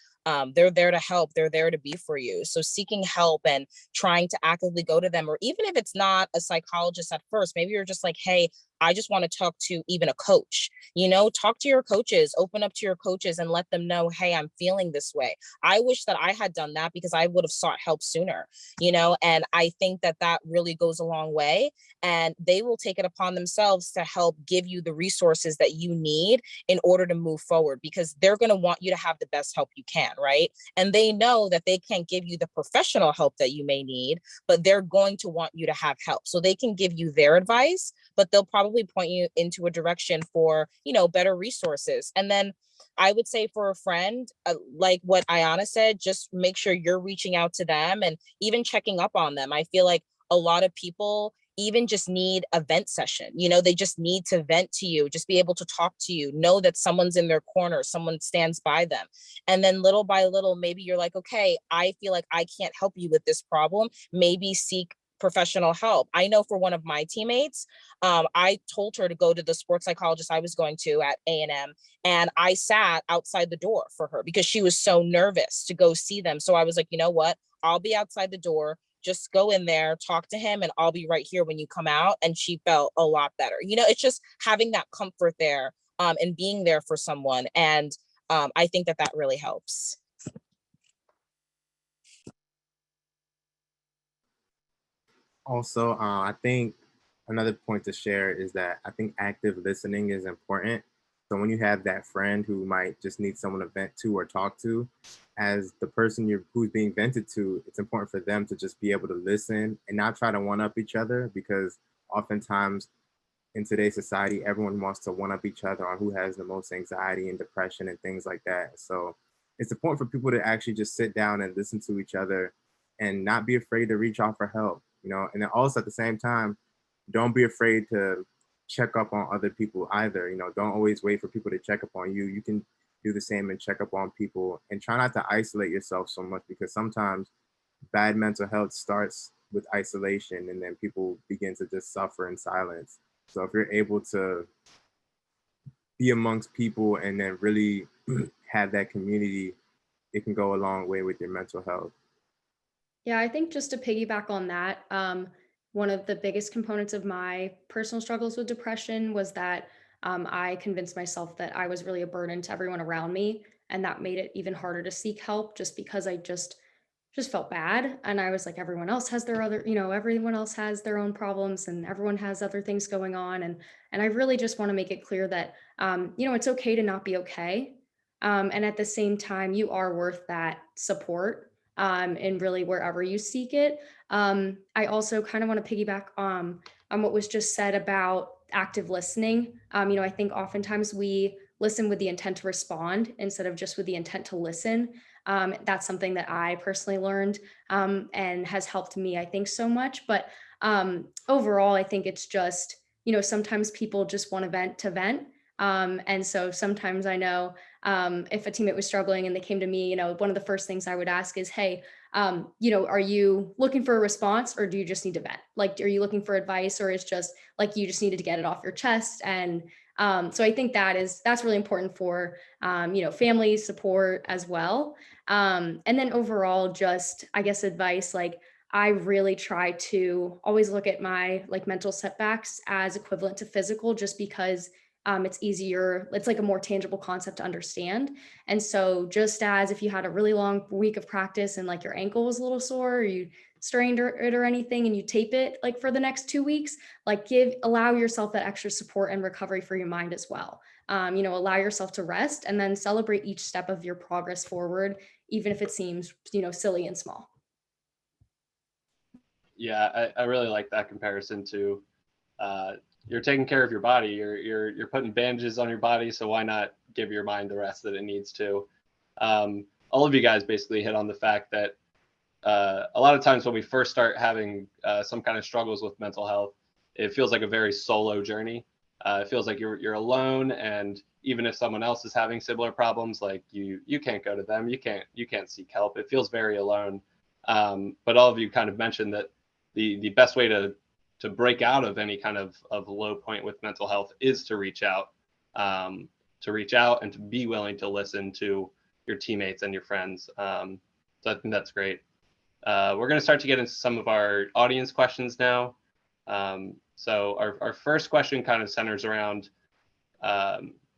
they're there to help. They're there to be for you. So seeking help and trying to actively go to them, or even if it's not a psychologist at first, maybe you're just like, hey, I just want to talk to even a coach, you know, talk to your coaches, open up to your coaches and let them know, hey, I'm feeling this way. I wish that I had done that because I would have sought help sooner, you know, and I think that that really goes a long way, and they will take it upon themselves to help give you the resources that you need in order to move forward, because they're going to want you to have the best help you can, right? And they know that they can't give you the professional help that you may need, but they're going to want you to have help. So they can give you their advice, but they'll probably point you into a direction for, you know, better resources. And then I would say for a friend, like what Ayanna said, just make sure you're reaching out to them and even checking up on them. I feel like a lot of people even just need a vent session. You know, they just need to vent to you, just be able to talk to you, know that someone's in their corner, someone stands by them. And then little by little, maybe you're like, okay, I feel like I can't help you with this problem. Maybe seek professional help. I know for one of my teammates, I told her to go to the sports psychologist I was going to at A&M, and I sat outside the door for her because she was so nervous to go see them. So I was like, you know what? I'll be outside the door. Just go in there, talk to him, and I'll be right here when you come out. And she felt a lot better. You know, it's just having that comfort there and being there for someone. And I think that that really helps. Also, I think another point to share is that I think active listening is important. So when you have that friend who might just need someone to vent to or talk to, as the person who's being vented to, it's important for them to just be able to listen and not try to one-up each other, because oftentimes in today's society, everyone wants to one-up each other on who has the most anxiety and depression and things like that. So it's important for people to actually just sit down and listen to each other and not be afraid to reach out for help. You know, and then also at the same time, don't be afraid to check up on other people either. You know, don't always wait for people to check up on you. You can do the same and check up on people, and try not to isolate yourself so much, because sometimes bad mental health starts with isolation and then people begin to just suffer in silence. So if you're able to be amongst people and then really have that community, it can go a long way with your mental health. Yeah, I think just to piggyback on that, one of the biggest components of my personal struggles with depression was that I convinced myself that I was really a burden to everyone around me, and that made it even harder to seek help just because I just felt bad. And I was like, everyone else has their other, everyone else has their own problems and everyone has other things going on. And I really just want to make it clear that, it's okay to not be okay. And at the same time, you are worth that support, and really wherever you seek it. I also kind of want to piggyback on what was just said about active listening. I think oftentimes we listen with the intent to respond instead of just with the intent to listen. That's something that I personally learned, and has helped me, I think, so much. But overall, I think it's just, sometimes people just want to vent to vent. And so sometimes I know, if a teammate was struggling and they came to me, one of the first things I would ask is, hey, are you looking for a response, or do you just need to vent? Like, are you looking for advice, or is just like you just needed to get it off your chest? And so I think that's really important for family support as well. And then overall, just I guess advice, like I really try to always look at my like mental setbacks as equivalent to physical, just because it's easier. It's like a more tangible concept to understand. And so just as if you had a really long week of practice and like your ankle was a little sore, or you strained it or anything, and you tape it like for the next 2 weeks, like allow yourself that extra support and recovery for your mind as well. Allow yourself to rest and then celebrate each step of your progress forward, even if it seems, silly and small. Yeah, I really like that comparison to you're taking care of your body. You're putting bandages on your body, so why not give your mind the rest that it needs to? All of you guys basically hit on the fact that a lot of times when we first start having some kind of struggles with mental health, it feels like a very solo journey. It feels like you're alone, and even if someone else is having similar problems, like you can't go to them, you can't seek help. It feels very alone. But all of you kind of mentioned that the best way to break out of any kind of low point with mental health is to reach out and to be willing to listen to your teammates and your friends. So I think that's great. We're going to start to get into some of our audience questions now. So our first question kind of centers around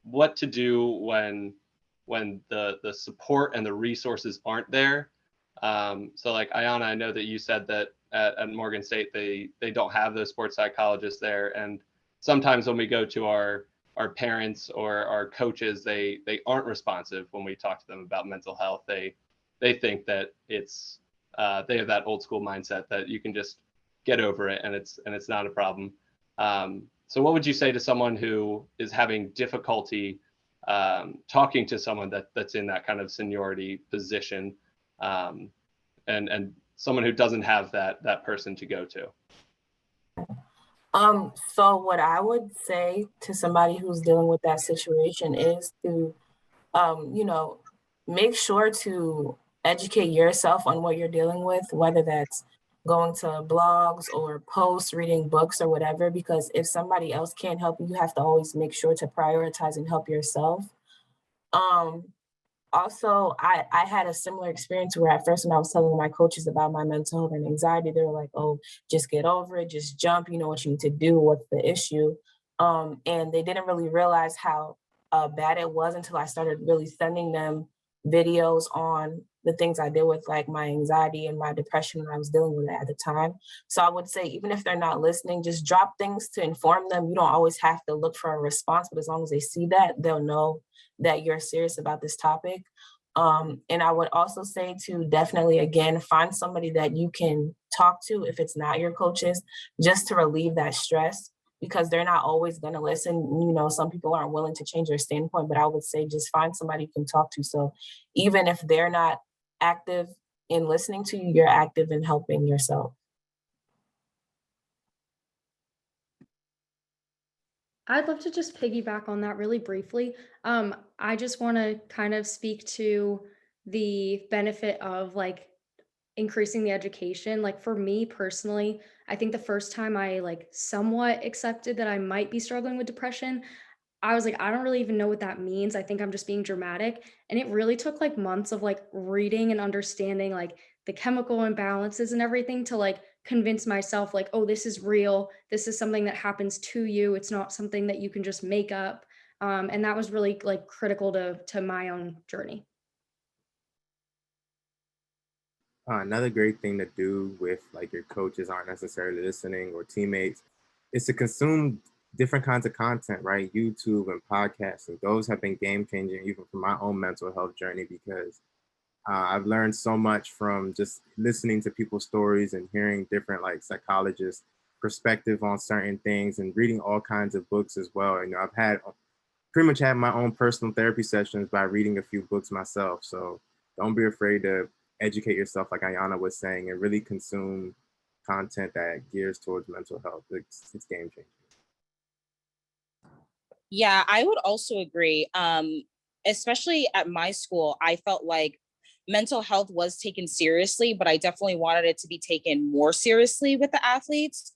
what to do when the support and the resources aren't there. So like Ayanna, I know that you said that at Morgan State, they don't have those sports psychologists there. And sometimes when we go to our parents or our coaches, they aren't responsive when we talk to them about mental health. They think that it's they have that old school mindset that you can just get over it and it's not a problem. So what would you say to someone who is having difficulty talking to someone that's in that kind of seniority position, and someone who doesn't have that person to go to? So what I would say to somebody who's dealing with that situation is to, make sure to educate yourself on what you're dealing with, whether that's going to blogs or posts, reading books or whatever, because if somebody else can't help you, you have to always make sure to prioritize and help yourself. Also, I had a similar experience where at first when I was telling my coaches about my mental health and anxiety, they were like, oh, just get over it, just jump, you know what you need to do, what's the issue? And they didn't really realize how bad it was until I started really sending them videos on the things I deal with, like my anxiety and my depression when I was dealing with it at the time. So I would say, even if they're not listening, just drop things to inform them. You don't always have to look for a response, but as long as they see that, they'll know that you're serious about this topic. And I would also say to definitely, again, find somebody that you can talk to if it's not your coaches, just to relieve that stress, because they're not always going to listen. You know, some people aren't willing to change their standpoint, but I would say just find somebody you can talk to. So even if they're not active in listening to you, you're active in helping yourself. I'd love to just piggyback on that really briefly. I just want to kind of speak to the benefit of like increasing the education. Like for me personally, I think the first time I like somewhat accepted that I might be struggling with depression, I was like, I don't really even know what that means. I think I'm just being dramatic. And it really took like months of like reading and understanding like the chemical imbalances and everything to like convince myself like, oh, this is real. This is something that happens to you. It's not something that you can just make up. And that was really like critical to my own journey. Another great thing to do with like your coaches aren't necessarily listening or teammates is to consume different kinds of content, right? YouTube and podcasts, and those have been game changing even for my own mental health journey because I've learned so much from just listening to people's stories and hearing different like psychologists' perspective on certain things and reading all kinds of books as well. You know, I've had pretty much had my own personal therapy sessions by reading a few books myself. So don't be afraid to educate yourself, like Ayanna was saying, and really consume content that gears towards mental health. It's game changing. Yeah, I would also agree. Especially at my school, I felt like mental health was taken seriously, but I definitely wanted it to be taken more seriously with the athletes.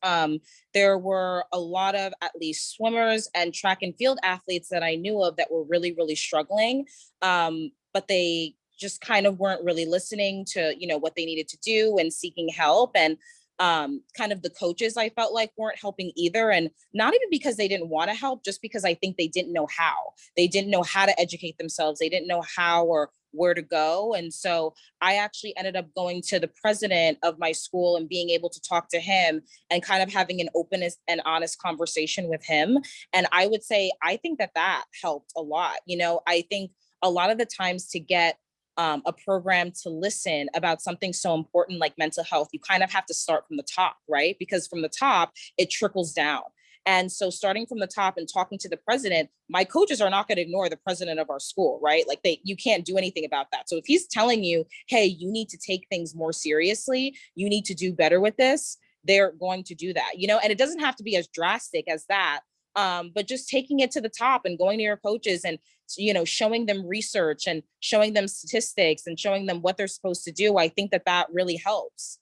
There were a lot of at least swimmers and track and field athletes that I knew of that were really, really struggling. But they just kind of weren't really listening to, you know, what they needed to do and seeking help. And kind of the coaches I felt like weren't helping either. And not even because they didn't want to help, just because I think they didn't know how. They didn't know how to educate themselves. They didn't know how or where to go. And so I actually ended up going to the president of my school and being able to talk to him and kind of having an open and honest conversation with him. And I would say, I think that that helped a lot. You know, I think a lot of the times to get a program to listen about something so important like mental health, you kind of have to start from the top, right? Because from the top, it trickles down. And so starting from the top and talking to the president, my coaches are not going to ignore the president of our school, right? Like you can't do anything about that. So if he's telling you, hey, you need to take things more seriously, you need to do better with this, they're going to do that, you know, and it doesn't have to be as drastic as that. But just taking it to the top and going to your coaches and, you know, showing them research and showing them statistics and showing them what they're supposed to do, I think that that really helps.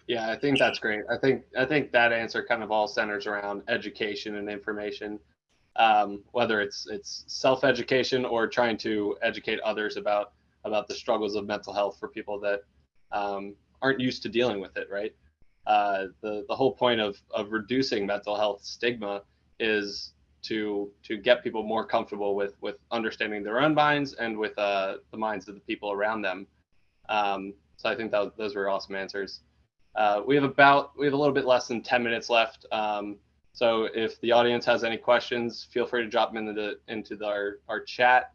Yeah, I think that's great. I think that answer kind of all centers around education and information, whether it's self-education or trying to educate others about the struggles of mental health for people that aren't used to dealing with it, right? The whole point of reducing mental health stigma is to get people more comfortable with understanding their own minds and with the minds of the people around them. So I think those were awesome answers. We have a little bit less than 10 minutes left. So if the audience has any questions, feel free to drop them into our chat,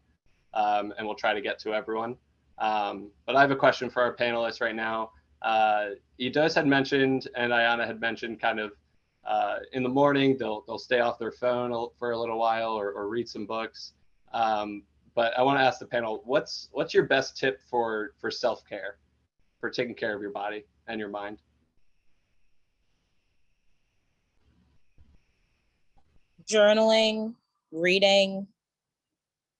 and we'll try to get to everyone. But I have a question for our panelists right now. Idos had mentioned, and Ayanna had mentioned, kind of in the morning they'll stay off their phone for a little while or read some books. But I want to ask the panel, what's your best tip for self-care, for taking care of your body and your mind? Journaling, reading,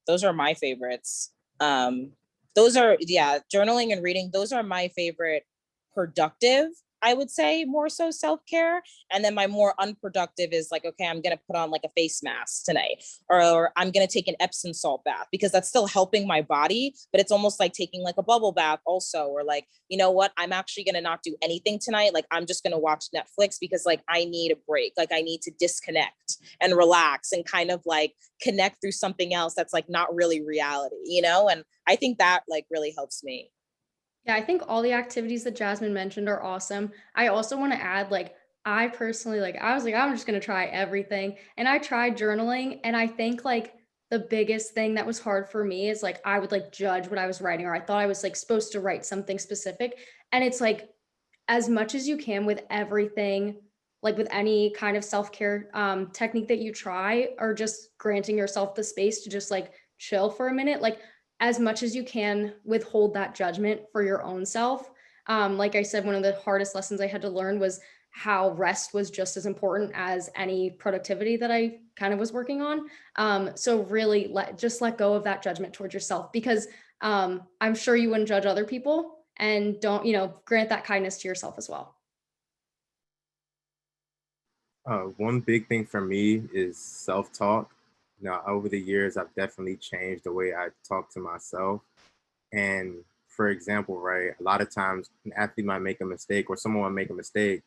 those are my favorites. Journaling and reading, those are my favorite productive, I would say, more so self-care. And then my more unproductive is like, okay, I'm going to put on like a face mask tonight, or I'm going to take an Epsom salt bath, because that's still helping my body, but it's almost like taking like a bubble bath also, or like, you know what, I'm actually going to not do anything tonight. Like, I'm just going to watch Netflix because like I need a break. Like I need to disconnect and relax and kind of like connect through something else that's like not really reality, you know? And I think that like really helps me. Yeah, I think all the activities that Jasmine mentioned are awesome. I also want to add, like, I personally, like, I was like, I'm just going to try everything. And I tried journaling. And I think, like, the biggest thing that was hard for me is, like, I would, like, judge what I was writing, or I thought I was, like, supposed to write something specific. And it's like, as much as you can with everything, like with any kind of self-care technique that you try, or just granting yourself the space to just like chill for a minute, like as much as you can withhold that judgment for your own self. Like I said, one of the hardest lessons I had to learn was how rest was just as important as any productivity that I kind of was working on. So really just let go of that judgment towards yourself, because I'm sure you wouldn't judge other people, and don't, grant that kindness to yourself as well. One big thing for me is self-talk. Now, over the years, I've definitely changed the way I talk to myself. And for example, right, a lot of times an athlete might make a mistake or someone might make a mistake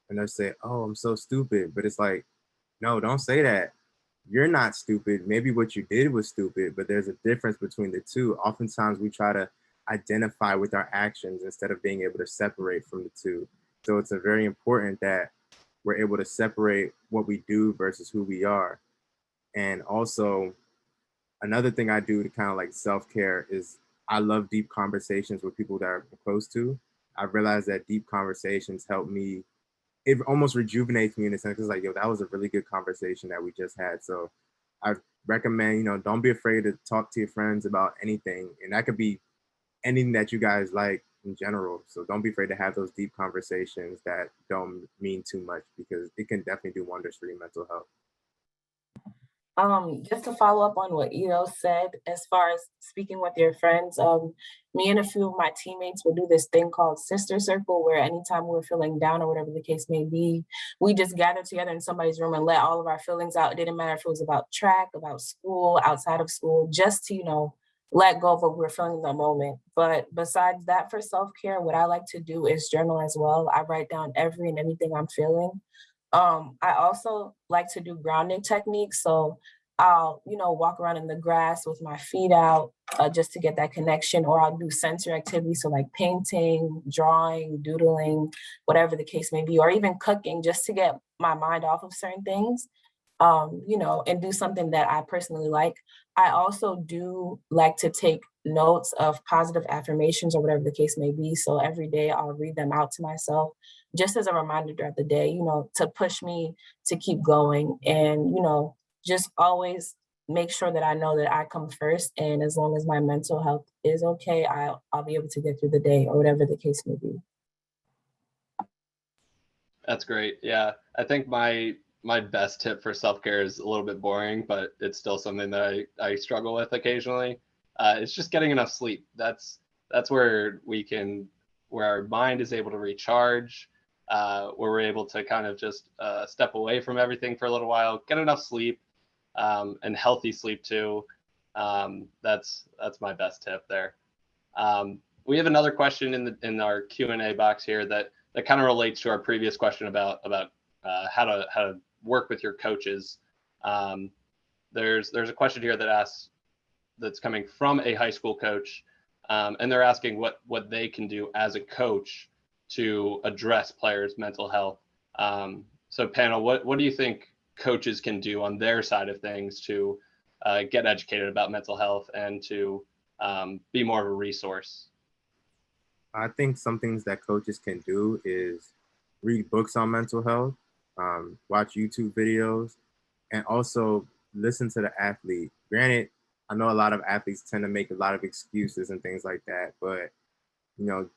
and they'll say, oh, I'm so stupid. But it's like, no, don't say that. You're not stupid. Maybe what you did was stupid, but there's a difference between the two. Oftentimes we try to identify with our actions instead of being able to separate from the two. So it's a very important that we're able to separate what we do versus who we are. And also, another thing I do to kind of like self-care is I love deep conversations with people that are close to. I realize that deep conversations help me. It almost rejuvenates me in a sense. It's like, yo, that was a really good conversation that we just had. So I recommend, don't be afraid to talk to your friends about anything. And that could be anything that you guys like in general. So don't be afraid to have those deep conversations that don't mean too much, because it can definitely do wonders for your mental health. Just to follow up on what Ito said, as far as speaking with your friends, me and a few of my teammates would do this thing called Sister Circle, where anytime we were feeling down or whatever the case may be, we just gather together in somebody's room and let all of our feelings out. It didn't matter if it was about track, about school, outside of school, just to, let go of what we were feeling in that moment. But besides that, for self-care, what I like to do is journal as well. I write down every and anything I'm feeling. I also like to do grounding techniques. So I'll, walk around in the grass with my feet out just to get that connection, or I'll do sensory activities. So like painting, drawing, doodling, whatever the case may be, or even cooking, just to get my mind off of certain things, and do something that I personally like. I also do like to take notes of positive affirmations or whatever the case may be. So every day I'll read them out to myself, just as a reminder throughout the day, to push me to keep going, and, just always make sure that I know that I come first. And as long as my mental health is okay, I'll be able to get through the day or whatever the case may be. That's great. Yeah, I think my best tip for self-care is a little bit boring, but it's still something that I struggle with occasionally. It's just getting enough sleep. That's where our mind is able to recharge, where we're able to kind of just step away from everything for a little while, get enough sleep, and healthy sleep too. That's my best tip there. We have another question in our Q&A box here that kind of relates to our previous question about how to work with your coaches. There's a question here that asks, that's coming from a high school coach, and they're asking what they can do as a coach to address players' mental health. So panel, what do you think coaches can do on their side of things to get educated about mental health and to be more of a resource? I think some things that coaches can do is read books on mental health, watch YouTube videos, and also listen to the athlete. Granted, I know a lot of athletes tend to make a lot of excuses and things like that, but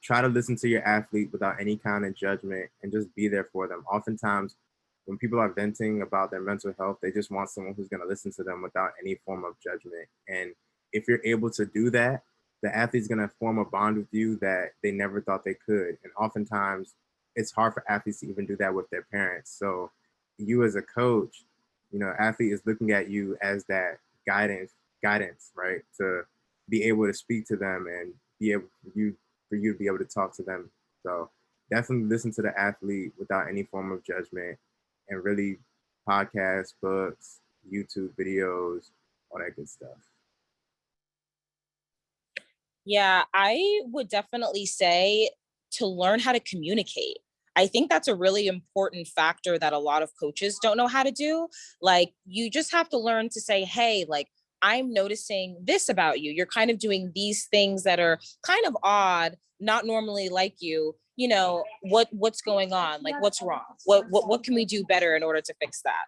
try to listen to your athlete without any kind of judgment and just be there for them. Oftentimes, when people are venting about their mental health, they just want someone who's going to listen to them without any form of judgment. And if you're able to do that, the athlete's going to form a bond with you that they never thought they could. And oftentimes, it's hard for athletes to even do that with their parents. So you as a coach, athlete is looking at you as that guidance, right? To be able to speak to them and be able for you to be able to talk to them. So definitely listen to the athlete without any form of judgment, and really podcasts, books, YouTube videos, all that good stuff. Yeah, I would definitely say to learn how to communicate. I think that's a really important factor that a lot of coaches don't know how to do. Like, you just have to learn to say, hey, like, I'm noticing this about you. You're kind of doing these things that are kind of odd, not normally like you. What's going on? Like, what's wrong? What can we do better in order to fix that?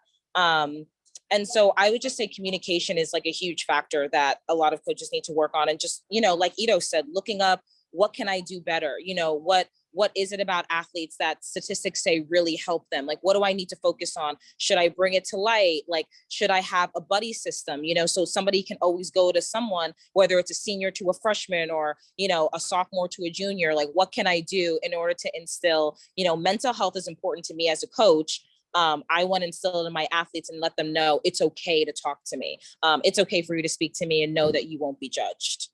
And so I would just say communication is like a huge factor that a lot of coaches need to work on. And just, like Ito said, looking up, what can I do better? What is it about athletes that statistics say really help them? Like, what do I need to focus on? Should I bring it to light? Like, should I have a buddy system, so somebody can always go to someone, whether it's a senior to a freshman or, a sophomore to a junior. Like, what can I do in order to instill, mental health is important to me as a coach. I want to instill it in my athletes and let them know it's okay to talk to me. It's okay for you to speak to me and know that you won't be judged.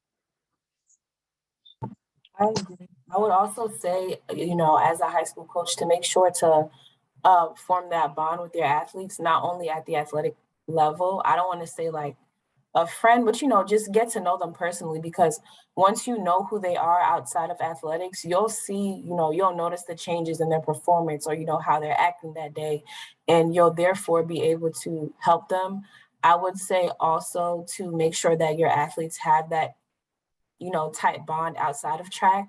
I agree. I would also say, as a high school coach, to make sure to form that bond with your athletes, not only at the athletic level. I don't want to say like a friend, but just get to know them personally, because once you know who they are outside of athletics, you'll see, you'll notice the changes in their performance, or how they're acting that day, and you'll therefore be able to help them. I would say also to make sure that your athletes have that tight bond outside of track,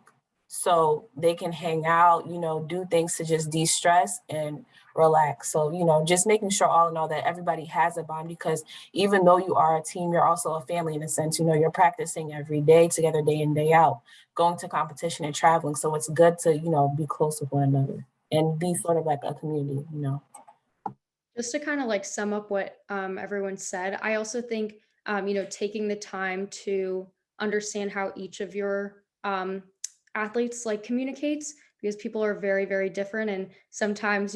so they can hang out, do things to just de-stress and relax. So, just making sure all in all that everybody has a bond, because even though you are a team, you're also a family in a sense. You're practicing every day together, day in, day out, going to competition and traveling. So it's good to, be close with one another and be sort of like a community. Just to kind of like sum up what everyone said, I also think taking the time to understand how each of your athletes like communicates, because people are very, very different. And sometimes,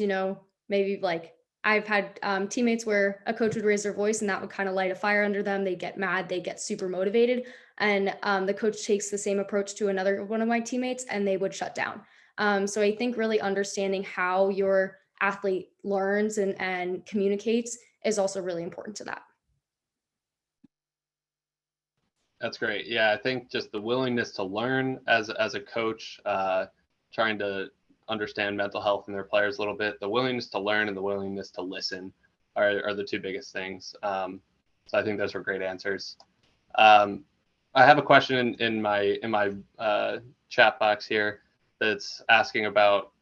maybe like I've had teammates where a coach would raise their voice and that would kind of light a fire under them. They get mad, they get super motivated. And the coach takes the same approach to another one of my teammates and they would shut down. So I think really understanding how your athlete learns and communicates is also really important to that. That's great. Yeah, I think just the willingness to learn as a coach, trying to understand mental health in their players a little bit, the willingness to learn and the willingness to listen are the two biggest things. So I think those were great answers. I have a question in my chat box here that's asking about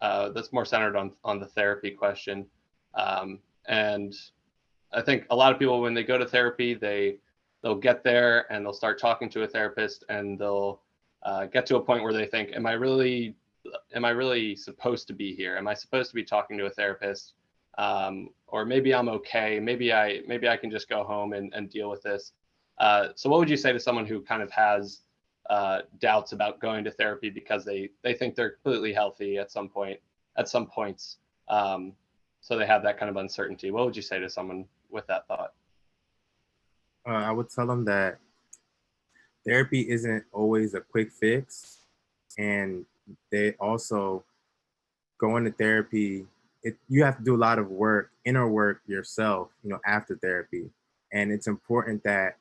that's more centered on the therapy question. And I think a lot of people, when they go to therapy, they'll get there and they'll start talking to a therapist, and they'll get to a point where they think, am I really supposed to be here? Am I supposed to be talking to a therapist? Or maybe I'm okay. Maybe I can just go home and deal with this. So what would you say to someone who kind of has doubts about going to therapy because they think they're completely healthy at some points? So they have that kind of uncertainty. What would you say to someone with that thought? I would tell them that therapy isn't always a quick fix, and they also going to therapy. You have to do a lot of work, inner work yourself, after therapy, and it's important that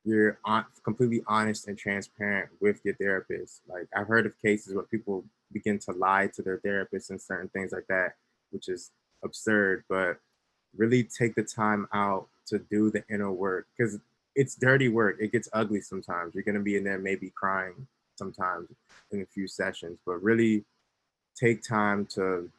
you're completely honest and transparent with your therapist. Like, I've heard of cases where people begin to lie to their therapist and certain things like that, which is absurd, but really take the time out to do the inner work, because it's dirty work. It gets ugly sometimes. You're going to be in there maybe crying sometimes in a few sessions, but really take time to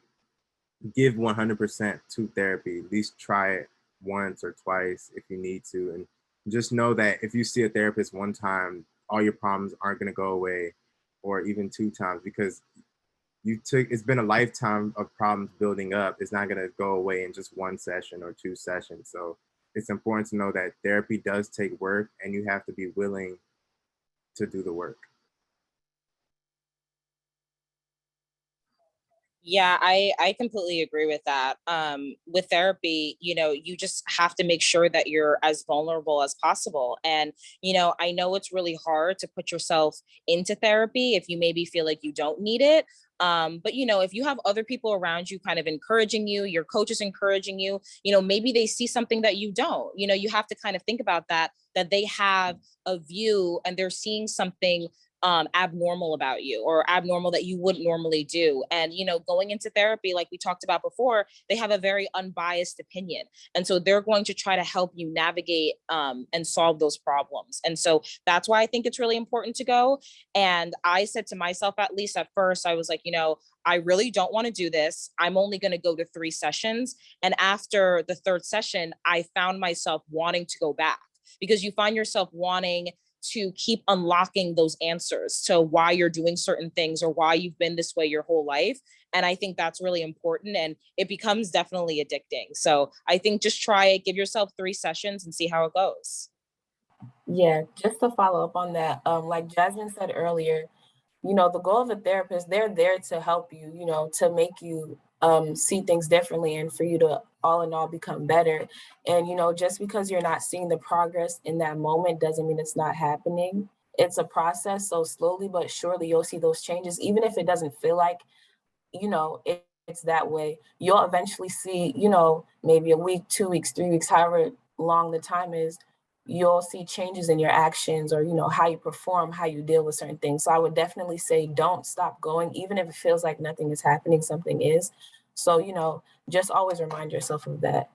give 100% to therapy. At least try it once or twice if you need to. And just know that if you see a therapist one time, all your problems aren't going to go away, or even two times, because it's been a lifetime of problems building up. It's not going to go away in just one session or two sessions. So it's important to know that therapy does take work, and you have to be willing to do the work. Yeah, I completely agree with that. With therapy, you just have to make sure that you're as vulnerable as possible. And, I know it's really hard to put yourself into therapy if you maybe feel like you don't need it. But if you have other people around you kind of encouraging you, your coach is encouraging you, maybe they see something that you don't. You have to kind of think about that they have a view and they're seeing something abnormal about you, or abnormal that you wouldn't normally do. And, going into therapy, like we talked about before, they have a very unbiased opinion. And so they're going to try to help you navigate and solve those problems. And so that's why I think it's really important to go. And I said to myself, at least at first, I was like, I really don't want to do this. I'm only going to go to 3 sessions. And after the 3rd session, I found myself wanting to go back, because you find yourself wanting to keep unlocking those answers to why you're doing certain things or why you've been this way your whole life. And I think that's really important, and it becomes definitely addicting. So I think just try it, give yourself 3 sessions and see how it goes. Yeah, just to follow up on that, like Jasmine said earlier, the goal of a therapist, they're there to help you, to make you see things differently and for you to all in all become better. And, just because you're not seeing the progress in that moment doesn't mean it's not happening. it's a process. So slowly but surely you'll see those changes, even if it doesn't feel like, it's that way. You'll eventually see, maybe a week, 2 weeks, 3 weeks, however long the time is, you'll see changes in your actions or, how you perform, how you deal with certain things. So I would definitely say don't stop going, even if it feels like nothing is happening, something is. So, just always remind yourself of that.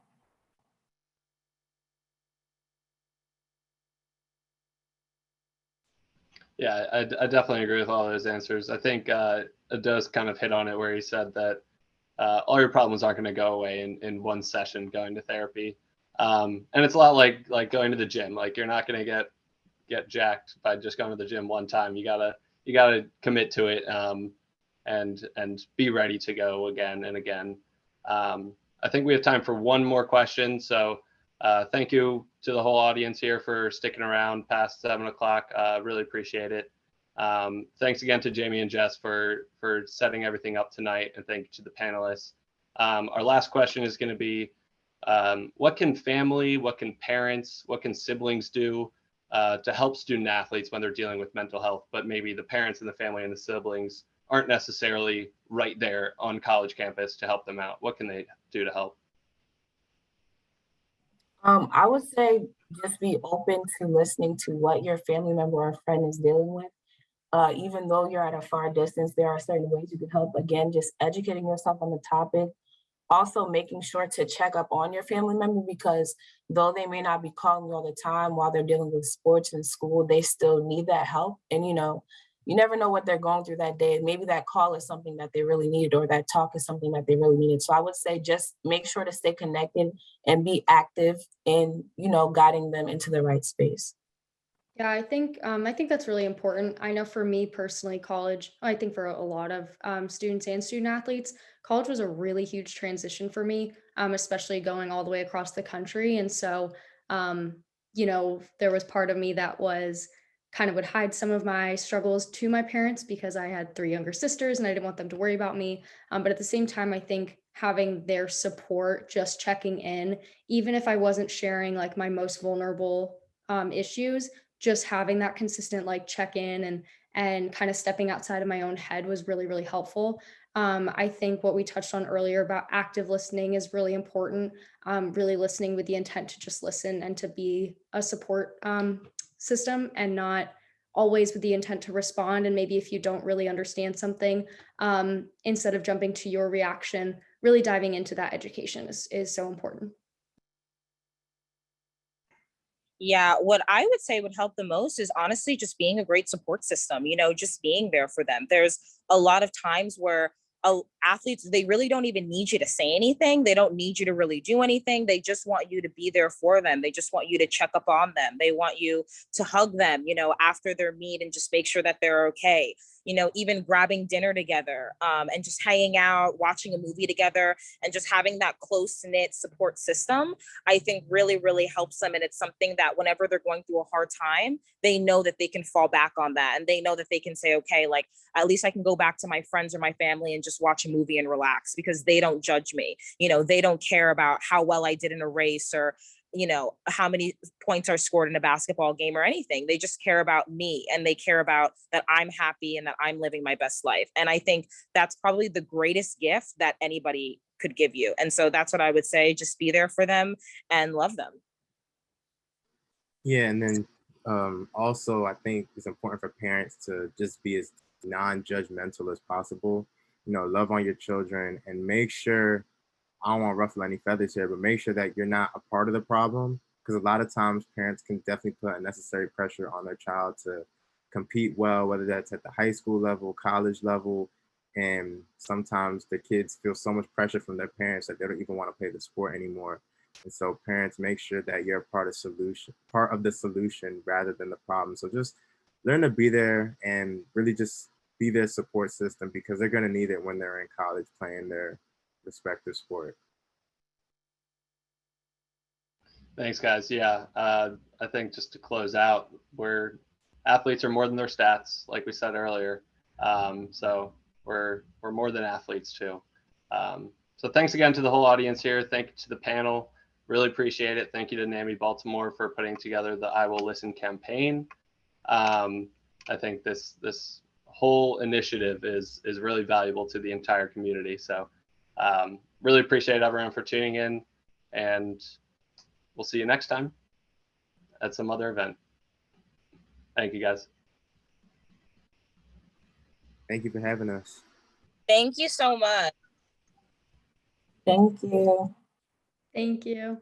Yeah, I definitely agree with all those answers. I think Ados kind of hit on it where he said that all your problems aren't going to go away in one session going to therapy. And it's a lot like going to the gym. Like, you're not going to get jacked by just going to the gym one time. You gotta commit to it, and be ready to go again and again. I think we have time for one more question. So thank you to the whole audience here for sticking around past 7 o'clock. Really appreciate it. Thanks again to Jamie and Jess for setting everything up tonight, and thank you to the panelists. Our last question is going to be, what can family, what can parents, what can siblings do to help student athletes when they're dealing with mental health, but maybe the parents and the family and the siblings aren't necessarily right there on college campus to help them out? What can they do to help? I would say just be open to listening to what your family member or friend is dealing with. Even though you're at a far distance, there are certain ways you can help. Again, just educating yourself on the topic. Also making sure to check up on your family member, because though they may not be calling you all the time while they're dealing with sports and school, they still need that help. And, you never know what they're going through that day. Maybe that call is something that they really needed, or that talk is something that they really needed. So I would say just make sure to stay connected and be active in, guiding them into the right space. Yeah, I think that's really important. I know for me personally, college, I think for a lot of students and student athletes, college was a really huge transition for me, especially going all the way across the country. And so, there was part of me that was kind of would hide some of my struggles to my parents because I had 3 younger sisters and I didn't want them to worry about me. But at the same time, I think having their support, just checking in, even if I wasn't sharing like my most vulnerable issues, just having that consistent like check in and kind of stepping outside of my own head was really, really helpful. I think what we touched on earlier about active listening is really important. Really listening with the intent to just listen and to be a support system, and not always with the intent to respond. And maybe if you don't really understand something, instead of jumping to your reaction, really diving into that education is so important. Yeah, what I would say would help the most is honestly just being a great support system, just being there for them. There's a lot of times where athletes, they really don't even need you to say anything. They don't need you to really do anything. They just want you to be there for them. They just want you to check up on them. They want you to hug them, after their meet, and just make sure that they're okay. Even grabbing dinner together, and just hanging out, watching a movie together, and just having that close-knit support system, I think really, really helps them. And it's something that whenever they're going through a hard time, they know that they can fall back on that. And they know that they can say, okay, like, at least I can go back to my friends or my family and just watch a movie and relax, because they don't judge me. They don't care about how well I did in a race, or how many points are scored in a basketball game or anything. They just care about me, and they care about that I'm happy and that I'm living my best life. And I think that's probably the greatest gift that anybody could give you. And so that's what I would say, just be there for them and love them. Yeah, and then also I think it's important for parents to just be as non-judgmental as possible. Love on your children, and make sure, I don't want to ruffle any feathers here, but make sure that you're not a part of the problem, because a lot of times parents can definitely put unnecessary pressure on their child to compete well, whether that's at the high school level, college level, and sometimes the kids feel so much pressure from their parents that they don't even want to play the sport anymore. And so parents, make sure that you're part of the solution rather than the problem. So just learn to be there and really just be their support system, because they're going to need it when they're in college playing their respective sport. Thanks, guys. Yeah, I think just to close out, athletes are more than their stats, like we said earlier. So we're more than athletes too. So thanks again to the whole audience here. Thank you to the panel. Really appreciate it. Thank you to NAMI Baltimore for putting together the I Will Listen campaign. I think this whole initiative is really valuable to the entire community. So really appreciate everyone for tuning in, and we'll see you next time at some other event. Thank you, guys. Thank you for having us. Thank you so much. Thank you. Thank you.